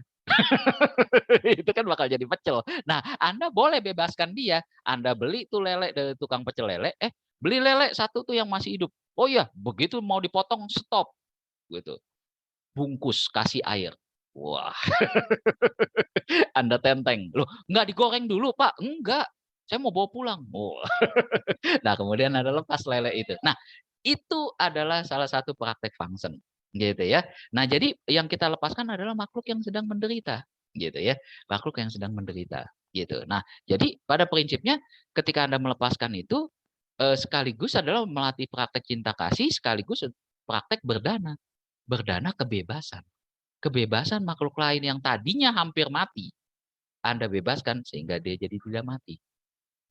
Itu kan bakal jadi pecel. Nah, Anda boleh bebaskan dia. Anda beli tuh lele dari tukang pecel lele, beli lele satu tuh yang masih hidup. Oh iya, begitu mau dipotong stop gitu. Bungkus, kasih air. Wah, Anda tenteng. Loh, nggak digoreng dulu, Pak? Enggak. Saya mau bawa pulang. Oh. Nah, kemudian ada lepas lele itu. Nah, itu adalah salah satu praktek function gitu ya. Nah, jadi yang kita lepaskan adalah makhluk yang sedang menderita gitu ya. Makhluk yang sedang menderita gitu. Nah, jadi pada prinsipnya ketika Anda melepaskan itu sekaligus adalah melatih praktek cinta kasih sekaligus praktek berdana. Berdana kebebasan. Kebebasan makhluk lain yang tadinya hampir mati Anda bebaskan sehingga dia jadi tidak mati.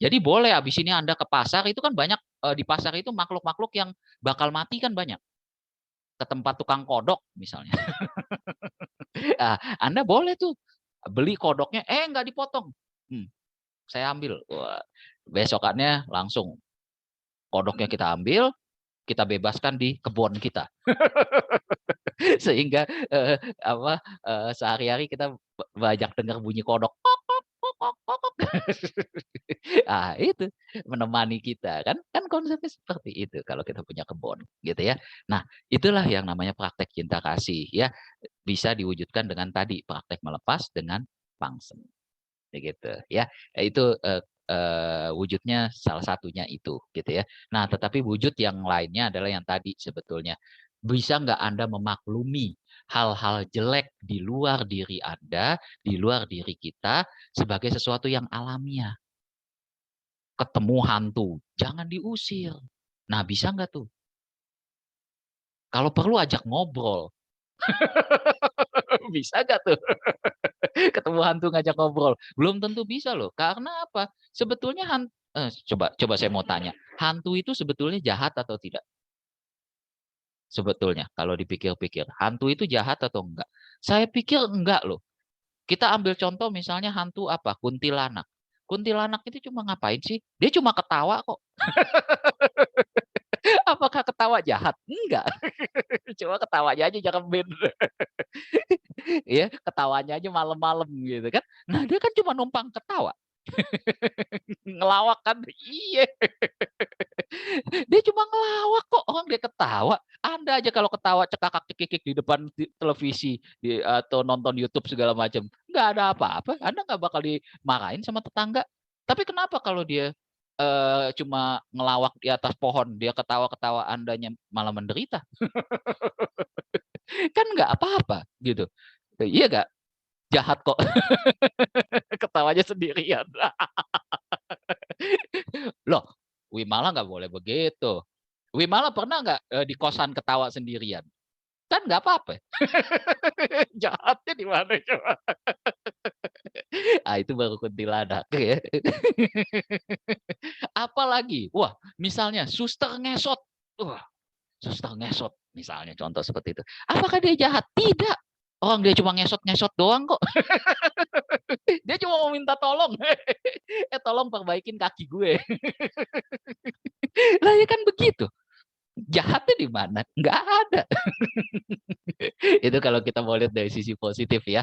Jadi boleh abis ini Anda ke pasar itu kan banyak di pasar itu makhluk-makhluk yang bakal mati kan banyak. ke tempat tukang kodok misalnya. Anda boleh tuh beli kodoknya, nggak dipotong. Saya ambil. Wah, besokannya langsung kodoknya kita ambil, kita bebaskan di kebun kita. Sehingga sehari-hari kita banyak dengar bunyi kodok. Itu menemani kita kan konsepnya seperti itu kalau kita punya kebun gitu ya. Nah, itulah yang namanya praktek cinta kasih ya. Bisa diwujudkan dengan tadi praktek melepas dengan pangsen. Begitu ya. Itu wujudnya salah satunya itu gitu ya. Nah, tetapi wujud yang lainnya adalah yang tadi sebetulnya. Bisa nggak Anda memaklumi hal-hal jelek di luar diri Anda, di luar diri kita sebagai sesuatu yang alamiah? Ketemu hantu, jangan diusir. Nah, bisa nggak tuh? Kalau perlu ajak ngobrol. Bisa nggak tuh? Ketemu hantu ngajak ngobrol. Belum tentu bisa loh. Karena apa? Sebetulnya coba saya mau tanya. Hantu itu sebetulnya jahat atau tidak? Sebetulnya kalau dipikir-pikir, hantu itu jahat atau enggak? Saya pikir enggak loh. Kita ambil contoh misalnya hantu apa? Kuntilanak. Kuntilanak itu cuma ngapain sih? Dia cuma ketawa kok. Apakah ketawa jahat? Enggak. Cuma ketawanya aja jangan bener. Ya, ketawanya aja malam-malam gitu kan. Nah, dia kan cuma numpang ketawa. Ngelawak kan? Iya. Dia cuma ngelawak kok, orang dia ketawa. Anda aja kalau ketawa cekakak-cekikik di depan televisi atau nonton YouTube segala macam, nggak ada apa-apa. Anda nggak bakal dimarahin sama tetangga. Tapi kenapa kalau dia cuma ngelawak di atas pohon, dia ketawa-ketawa, Andanya malah menderita? Kan nggak apa-apa gitu. Iya nggak? Jahat kok. Ketawanya sendirian. Loh, Wimala nggak boleh begitu. Wimala pernah nggak di kosan ketawa sendirian? Kan nggak apa-apa. Jahatnya di mana coba? Itu baru kuntilanak ya. Apalagi, wah, misalnya suster ngesot. Wah, suster ngesot misalnya contoh seperti itu. Apakah dia jahat? Tidak. Orang dia cuma ngesot-ngesot doang kok. Dia cuma mau minta tolong. Tolong perbaikin kaki gue. Lah ya kan begitu. Jahatnya di mana? Nggak ada. Itu kalau kita mau lihat dari sisi positif ya.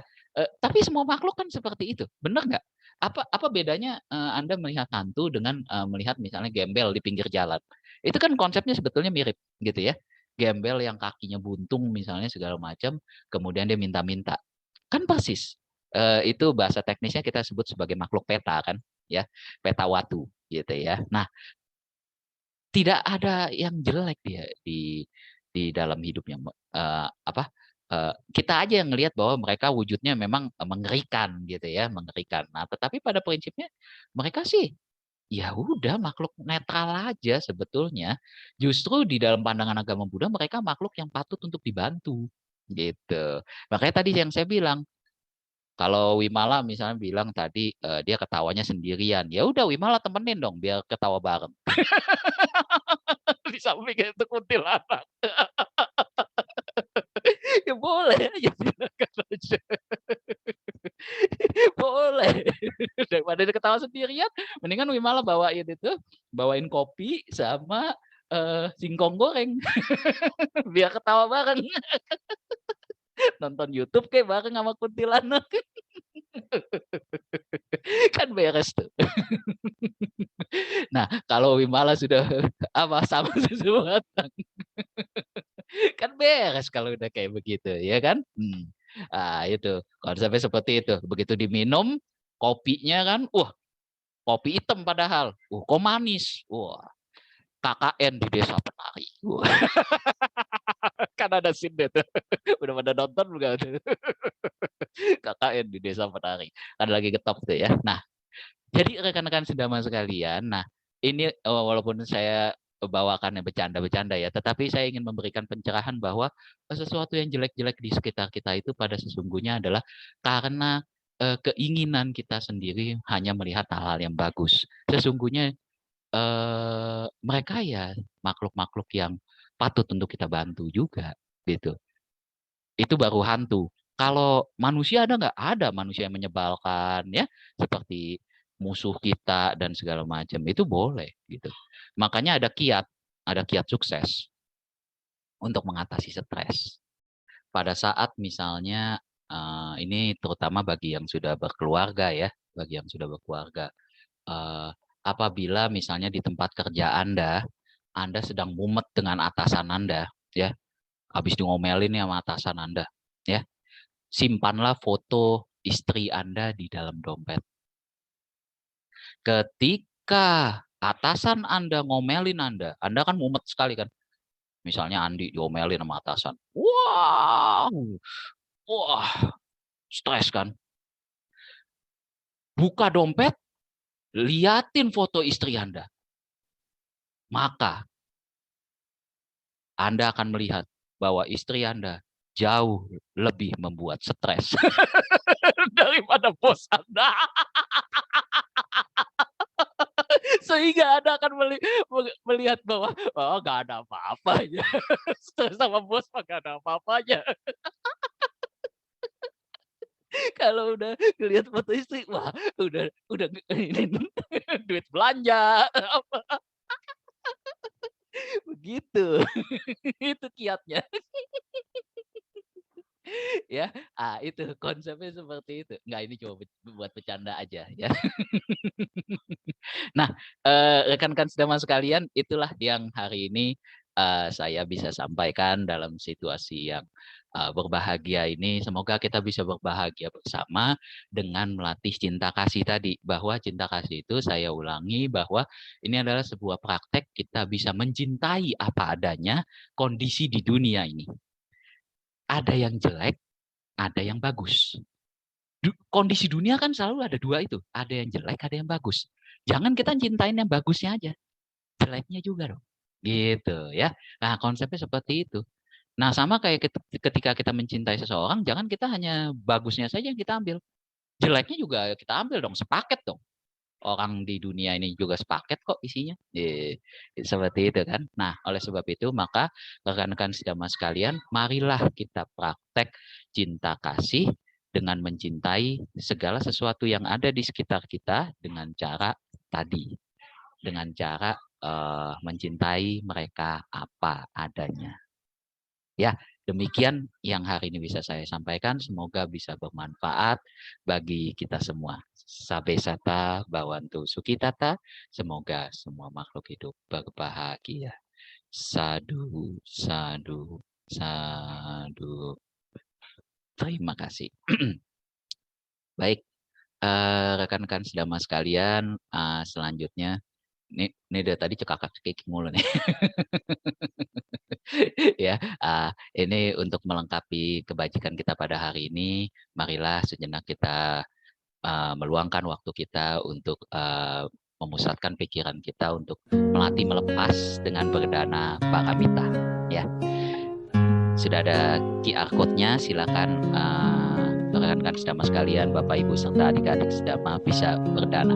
Tapi semua makhluk kan seperti itu. Benar nggak? Apa bedanya Anda melihat hantu dengan melihat misalnya gembel di pinggir jalan? Itu kan konsepnya sebetulnya mirip gitu ya. Gembel yang kakinya buntung misalnya segala macam, kemudian dia minta-minta. Kan persis. Itu bahasa teknisnya kita sebut sebagai makhluk peta kan, ya. Peta watu gitu ya. Nah, tidak ada yang jelek dia di dalam hidupnya. Kita aja yang ngelihat bahwa mereka wujudnya memang mengerikan gitu ya, mengerikan. Nah, tetapi pada prinsipnya mereka sih ya udah makhluk netral aja sebetulnya. Justru di dalam pandangan agama Buddha mereka makhluk yang patut untuk dibantu gitu. Makanya tadi yang saya bilang, kalau Wimala misalnya bilang tadi dia ketawanya sendirian, ya udah Wimala temenin dong biar ketawa bareng. Di samping itu kuntilanak. Ya boleh aja silakan aja. Boleh. Daripada dia ketawa sendirian, mendingan Wimala bawain kopi sama singkong goreng. Biar ketawa bareng. Nonton YouTube kayak bareng sama kuntilanak. Kan beres tuh. Nah, kalau Wimala sudah sama susu matang, kan beres kalau udah kayak begitu, ya kan? Itu konsepnya seperti itu. Begitu diminum kopinya kan, kopi hitam padahal, kok manis, KKN di desa penari, kan ada scene tuh, udah pada nonton bukan? KKN di desa penari, kan lagi getop tuh ya. Nah, jadi rekan-rekan sedama sekalian, nah ini walaupun saya bawakannya bercanda-bercanda ya, tetapi saya ingin memberikan pencerahan bahwa sesuatu yang jelek-jelek di sekitar kita itu pada sesungguhnya adalah karena keinginan kita sendiri hanya melihat hal-hal yang bagus. Sesungguhnya mereka ya makhluk-makhluk yang patut untuk kita bantu juga gitu. Itu baru hantu. Kalau manusia ada nggak? Ada manusia yang menyebalkan ya, seperti musuh kita dan segala macam. Itu boleh gitu. Makanya ada kiat sukses untuk mengatasi stres. Pada saat misalnya ini terutama bagi yang sudah berkeluarga ya, bagi yang sudah berkeluarga. eh, Apabila misalnya di tempat kerja Anda sedang mumet dengan atasan Anda, ya, habis ngomelin ya sama atasan Anda, ya, simpanlah foto istri Anda di dalam dompet. Ketika atasan Anda ngomelin Anda kan mumet sekali kan. Misalnya Andi diomelin sama atasan. Wah, stres kan. Buka dompet, liatin foto istri Anda. Maka Anda akan melihat bahwa istri Anda jauh lebih membuat stres daripada bos Anda. Sehingga Anda akan melihat bahwa oh nggak ada apa-apanya. Stres sama bos mah nggak ada apa-apanya. Kalau udah ngelihat foto istri, wah udah ini duit belanja apa begitu. Itu kiatnya. Ya, itu konsepnya seperti itu. Enggak, ini cuma buat bercanda aja ya. Nah, rekan-rekan sedama sekalian, itulah yang hari ini saya bisa sampaikan dalam situasi yang berbahagia ini. Semoga kita bisa berbahagia bersama dengan melatih cinta kasih tadi. Bahwa cinta kasih itu saya ulangi bahwa ini adalah sebuah praktek kita bisa mencintai apa adanya kondisi di dunia ini. Ada yang jelek, ada yang bagus. Kondisi dunia kan selalu ada dua itu. Ada yang jelek, ada yang bagus. Jangan kita cintain yang bagusnya aja. Jeleknya juga dong. Gitu ya. Nah, konsepnya seperti itu. Nah, sama kayak ketika kita mencintai seseorang, jangan kita hanya bagusnya saja yang kita ambil. Jeleknya juga kita ambil dong, sepaket dong. Orang di dunia ini juga sepaket kok isinya. Seperti itu kan. Nah, oleh sebab itu, maka rekan-rekan sedama sekalian, marilah kita praktek cinta kasih dengan mencintai segala sesuatu yang ada di sekitar kita dengan cara tadi. Dengan cara mencintai mereka apa adanya. Ya, demikian yang hari ini bisa saya sampaikan. Semoga bisa bermanfaat bagi kita semua. Sabe sata bawantu sukitata. Semoga semua makhluk hidup berbahagia. Sadu, sadu, sadu. Terima kasih. Baik, rekan-rekan sedama sekalian, selanjutnya ini dari tadi cekakak-cekik mulu nih. Ya, ini untuk melengkapi kebajikan kita pada hari ini, marilah sejenak kita meluangkan waktu kita untuk memusatkan pikiran kita untuk melatih melepas dengan berdana paramita. Ya, sudah ada QR code-nya, silakan rekan-rekan sedama sekalian, Bapak Ibu serta adik-adik sedama bisa berdana.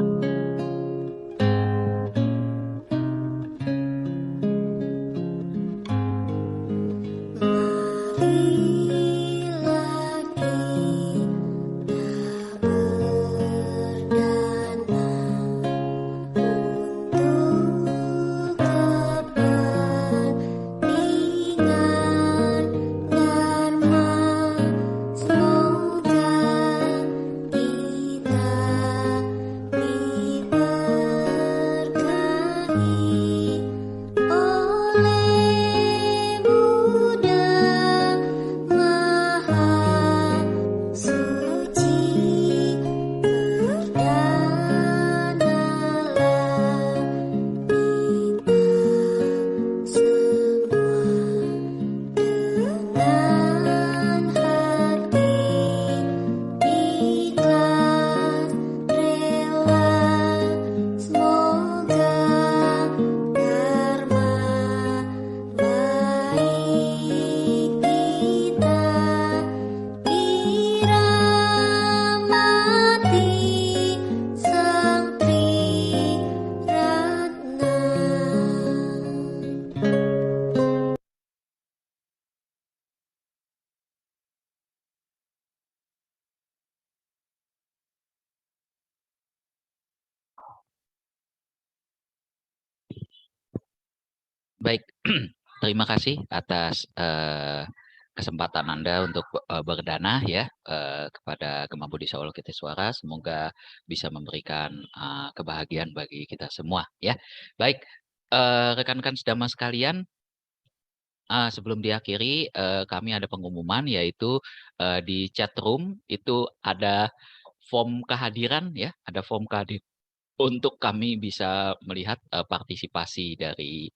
Baik, terima kasih atas kesempatan Anda untuk berdana ya kepada Gema Budi Solo Kita Suara. Semoga bisa memberikan kebahagiaan bagi kita semua ya. Baik, rekan-rekan sedama sekalian, sebelum diakhiri kami ada pengumuman, yaitu di chat room itu ada form kehadiran ya, ada form kehadiran untuk kami bisa melihat partisipasi dari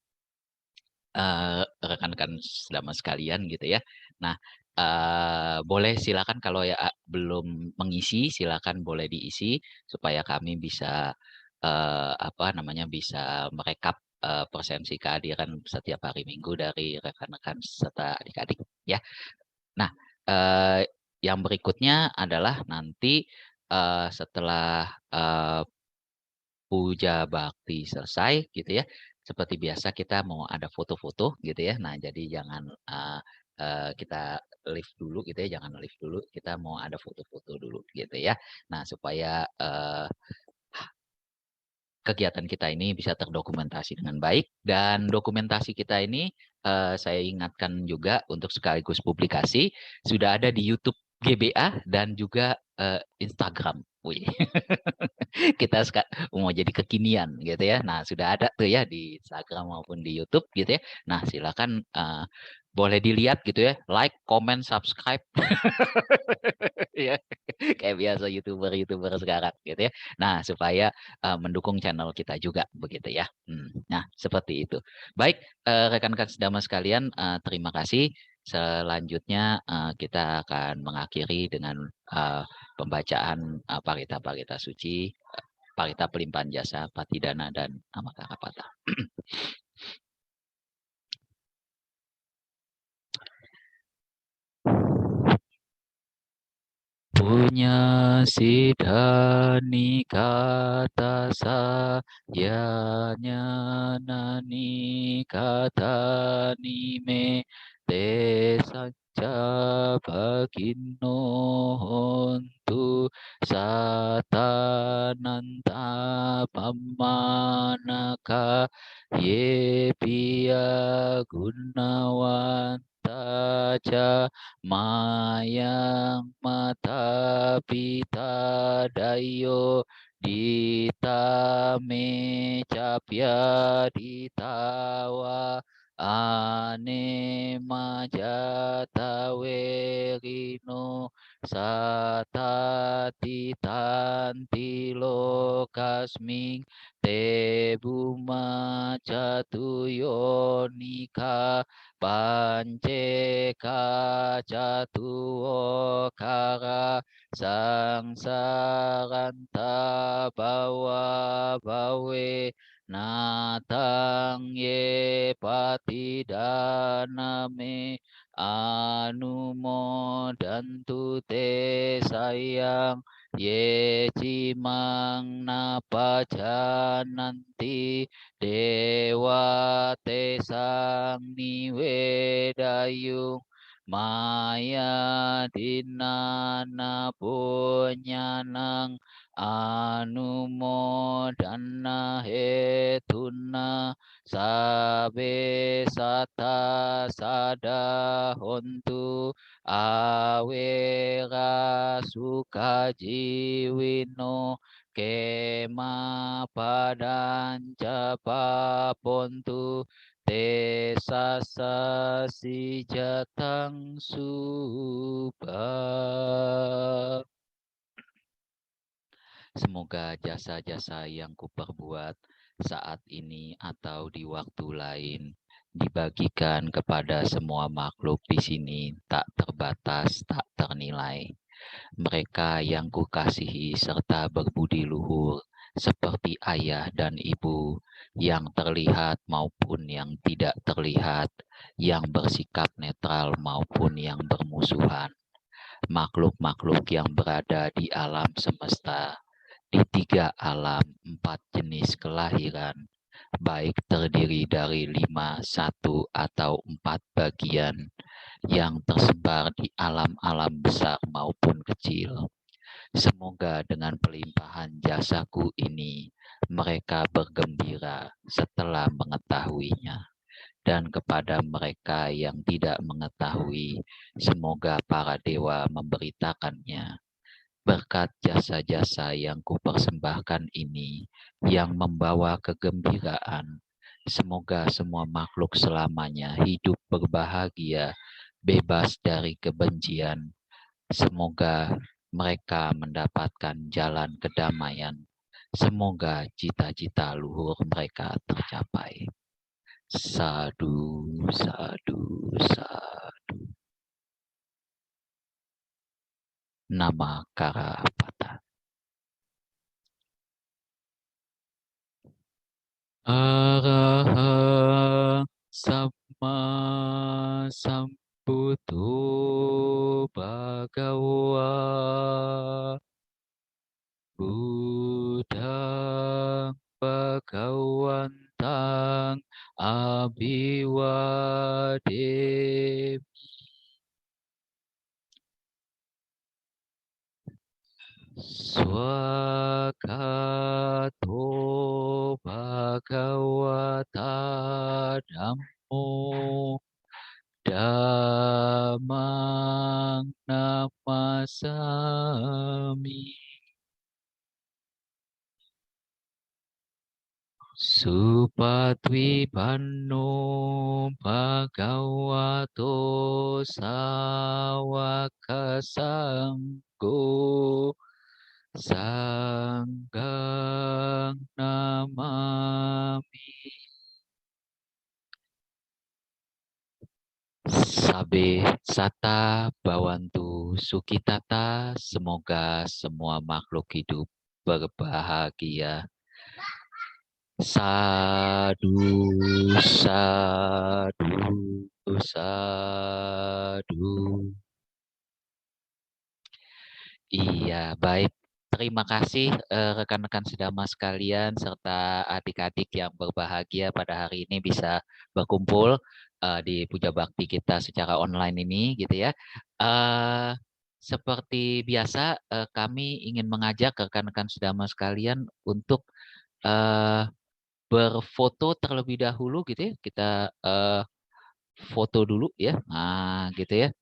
rekan-rekan sedama sekalian gitu ya. Nah, boleh silakan kalau ya belum mengisi, silakan boleh diisi supaya kami bisa apa namanya, bisa merekap presensi kehadiran setiap hari Minggu dari rekan-rekan serta adik-adik ya. Nah, yang berikutnya adalah nanti setelah puja bakti selesai gitu ya, seperti biasa kita mau ada foto-foto gitu ya. Nah, jadi jangan kita live dulu gitu ya, jangan live dulu, kita mau ada foto-foto dulu gitu ya. Nah, supaya kegiatan kita ini bisa terdokumentasi dengan baik, dan dokumentasi kita ini saya ingatkan juga untuk sekaligus publikasi sudah ada di YouTube GBA dan juga Instagram. Wih. Kita mau jadi kekinian gitu ya. Nah, sudah ada tuh ya di Instagram maupun di YouTube gitu ya. Nah, silakan boleh dilihat gitu ya, like, comment, subscribe. Ya, kayak biasa YouTuber sekarang gitu ya. Nah, supaya mendukung channel kita juga begitu ya. Nah, seperti itu. Baik, rekan-rekan sedama sekalian, terima kasih. Selanjutnya kita akan mengakhiri dengan pembacaan parita-parita suci, parita pelimpahan jasa, patidana, dan amakarapata. Punya sidhani kata sayanya nani kata nime te saja bagino hontu satananta pamanaka ye piya gunawan taja mayang mata pita dayo dita me capya ditawa ane majata werino sata titanti lokasming te buma catuyo nika panceka catuo kara sangsaranta bawa bawe natang ye patidaname anumodantu te sayang ye cimang napajananti dewa te sang niwedayung maya dinana punyanang anumodana hetuna sabe sata sada hontu awera sukajiwino kema padanca papontu te sasa si jatang subah. Semoga jasa-jasa yang kuperbuat saat ini atau di waktu lain dibagikan kepada semua makhluk di sini tak terbatas, tak ternilai. Mereka yang kukasihi serta berbudi luhur seperti ayah dan ibu yang terlihat maupun yang tidak terlihat, yang bersikap netral maupun yang bermusuhan. Makhluk-makhluk yang berada di alam semesta, di 3 alam 4 jenis kelahiran, baik terdiri dari 5, 1, atau 4 bagian yang tersebar di alam-alam besar maupun kecil. Semoga dengan pelimpahan jasaku ini mereka bergembira setelah mengetahuinya. dan kepada mereka yang tidak mengetahui, semoga para dewa memberitakannya. Berkat jasa-jasa yang kupersembahkan ini, yang membawa kegembiraan, semoga semua makhluk selamanya hidup berbahagia, bebas dari kebencian. Semoga mereka mendapatkan jalan kedamaian. Semoga cita-cita luhur mereka tercapai. Sadu, sadu, sadu. Nama Karapata. Arahang Sama Sambuddho Bhagava Buddhang Bhagawantang Abhiwademi. Swakato Bhagavata Dhammo Dhammang Namasami. Supatwipanno Bhagavato Sawaka Sanggo Sanggang Namami. Sabe Sata Bawantu Sukitata, semoga semua makhluk hidup berbahagia. Sadu, sadu, sadu. Iya, baik. Terima kasih rekan-rekan sedama sekalian serta adik-adik yang berbahagia pada hari ini bisa berkumpul di Puja Bakti kita secara online ini, gitu ya. Seperti biasa, kami ingin mengajak rekan-rekan sedama sekalian untuk berfoto terlebih dahulu, gitu ya. Kita foto dulu ya. Nah, gitu ya.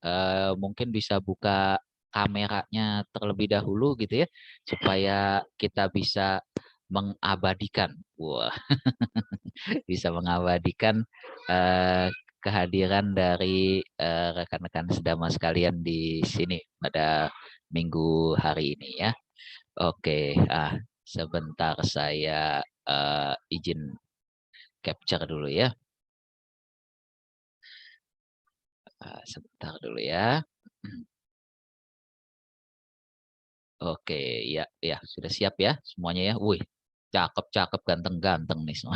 Mungkin bisa buka kameranya terlebih dahulu gitu ya, supaya kita bisa mengabadikan. Wah, bisa mengabadikan kehadiran dari rekan-rekan sedama sekalian di sini pada minggu hari ini ya. Oke, sebentar saya izin capture dulu ya. Sebentar dulu ya. Oke, ya, ya sudah siap ya semuanya ya. Wih, cakep-cakep, ganteng-ganteng nih semua.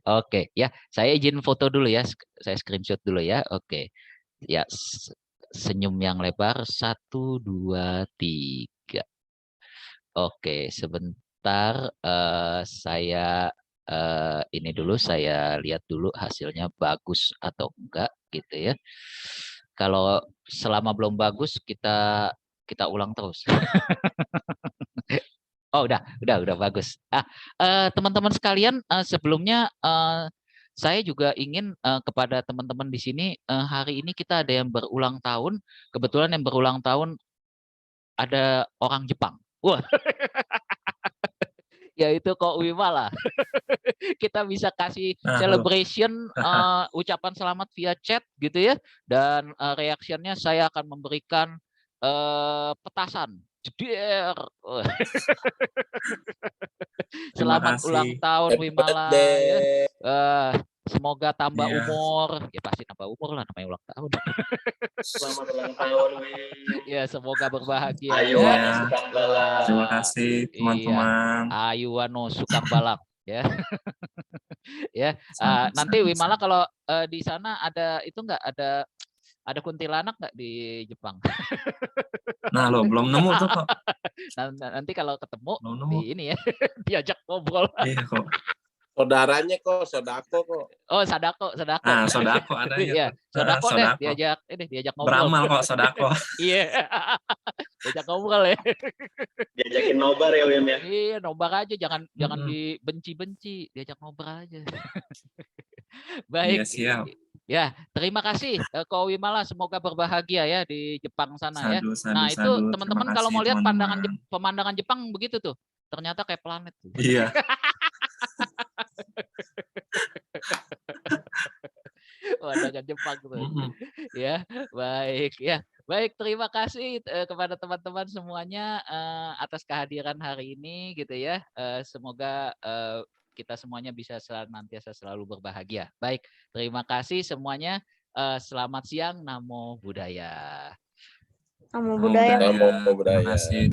Oke, ya, saya izin foto dulu ya. Saya screenshot dulu ya. Oke, ya, senyum yang lebar. 1, 2, 3. Oke, sebentar. Saya ini dulu. Saya lihat dulu hasilnya bagus atau enggak gitu ya. Kalau selama belum bagus kita ulang terus. Oh, udah bagus. Teman-teman sekalian, sebelumnya saya juga ingin kepada teman-teman di sini, hari ini kita ada yang berulang tahun. Kebetulan yang berulang tahun ada orang Jepang. Wah, yaitu Ko Wimala. Kita bisa kasih Halo. celebration, ucapan selamat via chat gitu ya. Dan reaksinya saya akan memberikan petasan. Jeder. Terima Selamat ulang kasih. tahun Happy Wimala ya. birthday. Semoga tambah Iya. umur. Ya pasti tambah umur lah, namanya ulang tahun. Selamat ulang tahun, Wim. Ya, semoga berbahagia Ayo, ya. Iya. Sukang Balap. Terima kasih Iya. teman-teman. Ayu wano sukang balap ya. Ya. Nanti Sama-sama. Wimala kalau di sana ada itu enggak ada kuntilanak nggak di Jepang? Nah, lo belum nemu tuh kok. Nanti kalau ketemu Belum nemu. di ini ya, diajak ngobrol. Iya kok. Saudaranya kok, Sodako kok. Oh, Sadako. Sodako ada Iya, ya. Sodako deh Sodako. diajak ngobrol. Beramal kok Sodako. Iya. Diajak ngobrol ya. Diajakin nobar ya, Wim ya. Iya, nobar aja, jangan dibenci-benci, diajak nobar aja. Baik. Iya, siap. Ya, terima kasih Ko Wimala, semoga berbahagia ya di Jepang sana ya. Sadu, sadu, Nah, itu sadu. Terima teman-teman kalau kasih, mau lihat teman-teman. pemandangan Jepang begitu tuh. Ternyata kayak planet tuh. Iya. Pemandangan Jepang tuh. Mm-mm. Ya, baik ya. Baik, terima kasih kepada teman-teman semuanya atas kehadiran hari ini gitu ya. Semoga kita semuanya bisa senantiasa selalu berbahagia. Baik, terima kasih semuanya. Selamat siang, Namo Buddhaya. Namo Buddhaya. Namo Terima Buddhaya. kasih.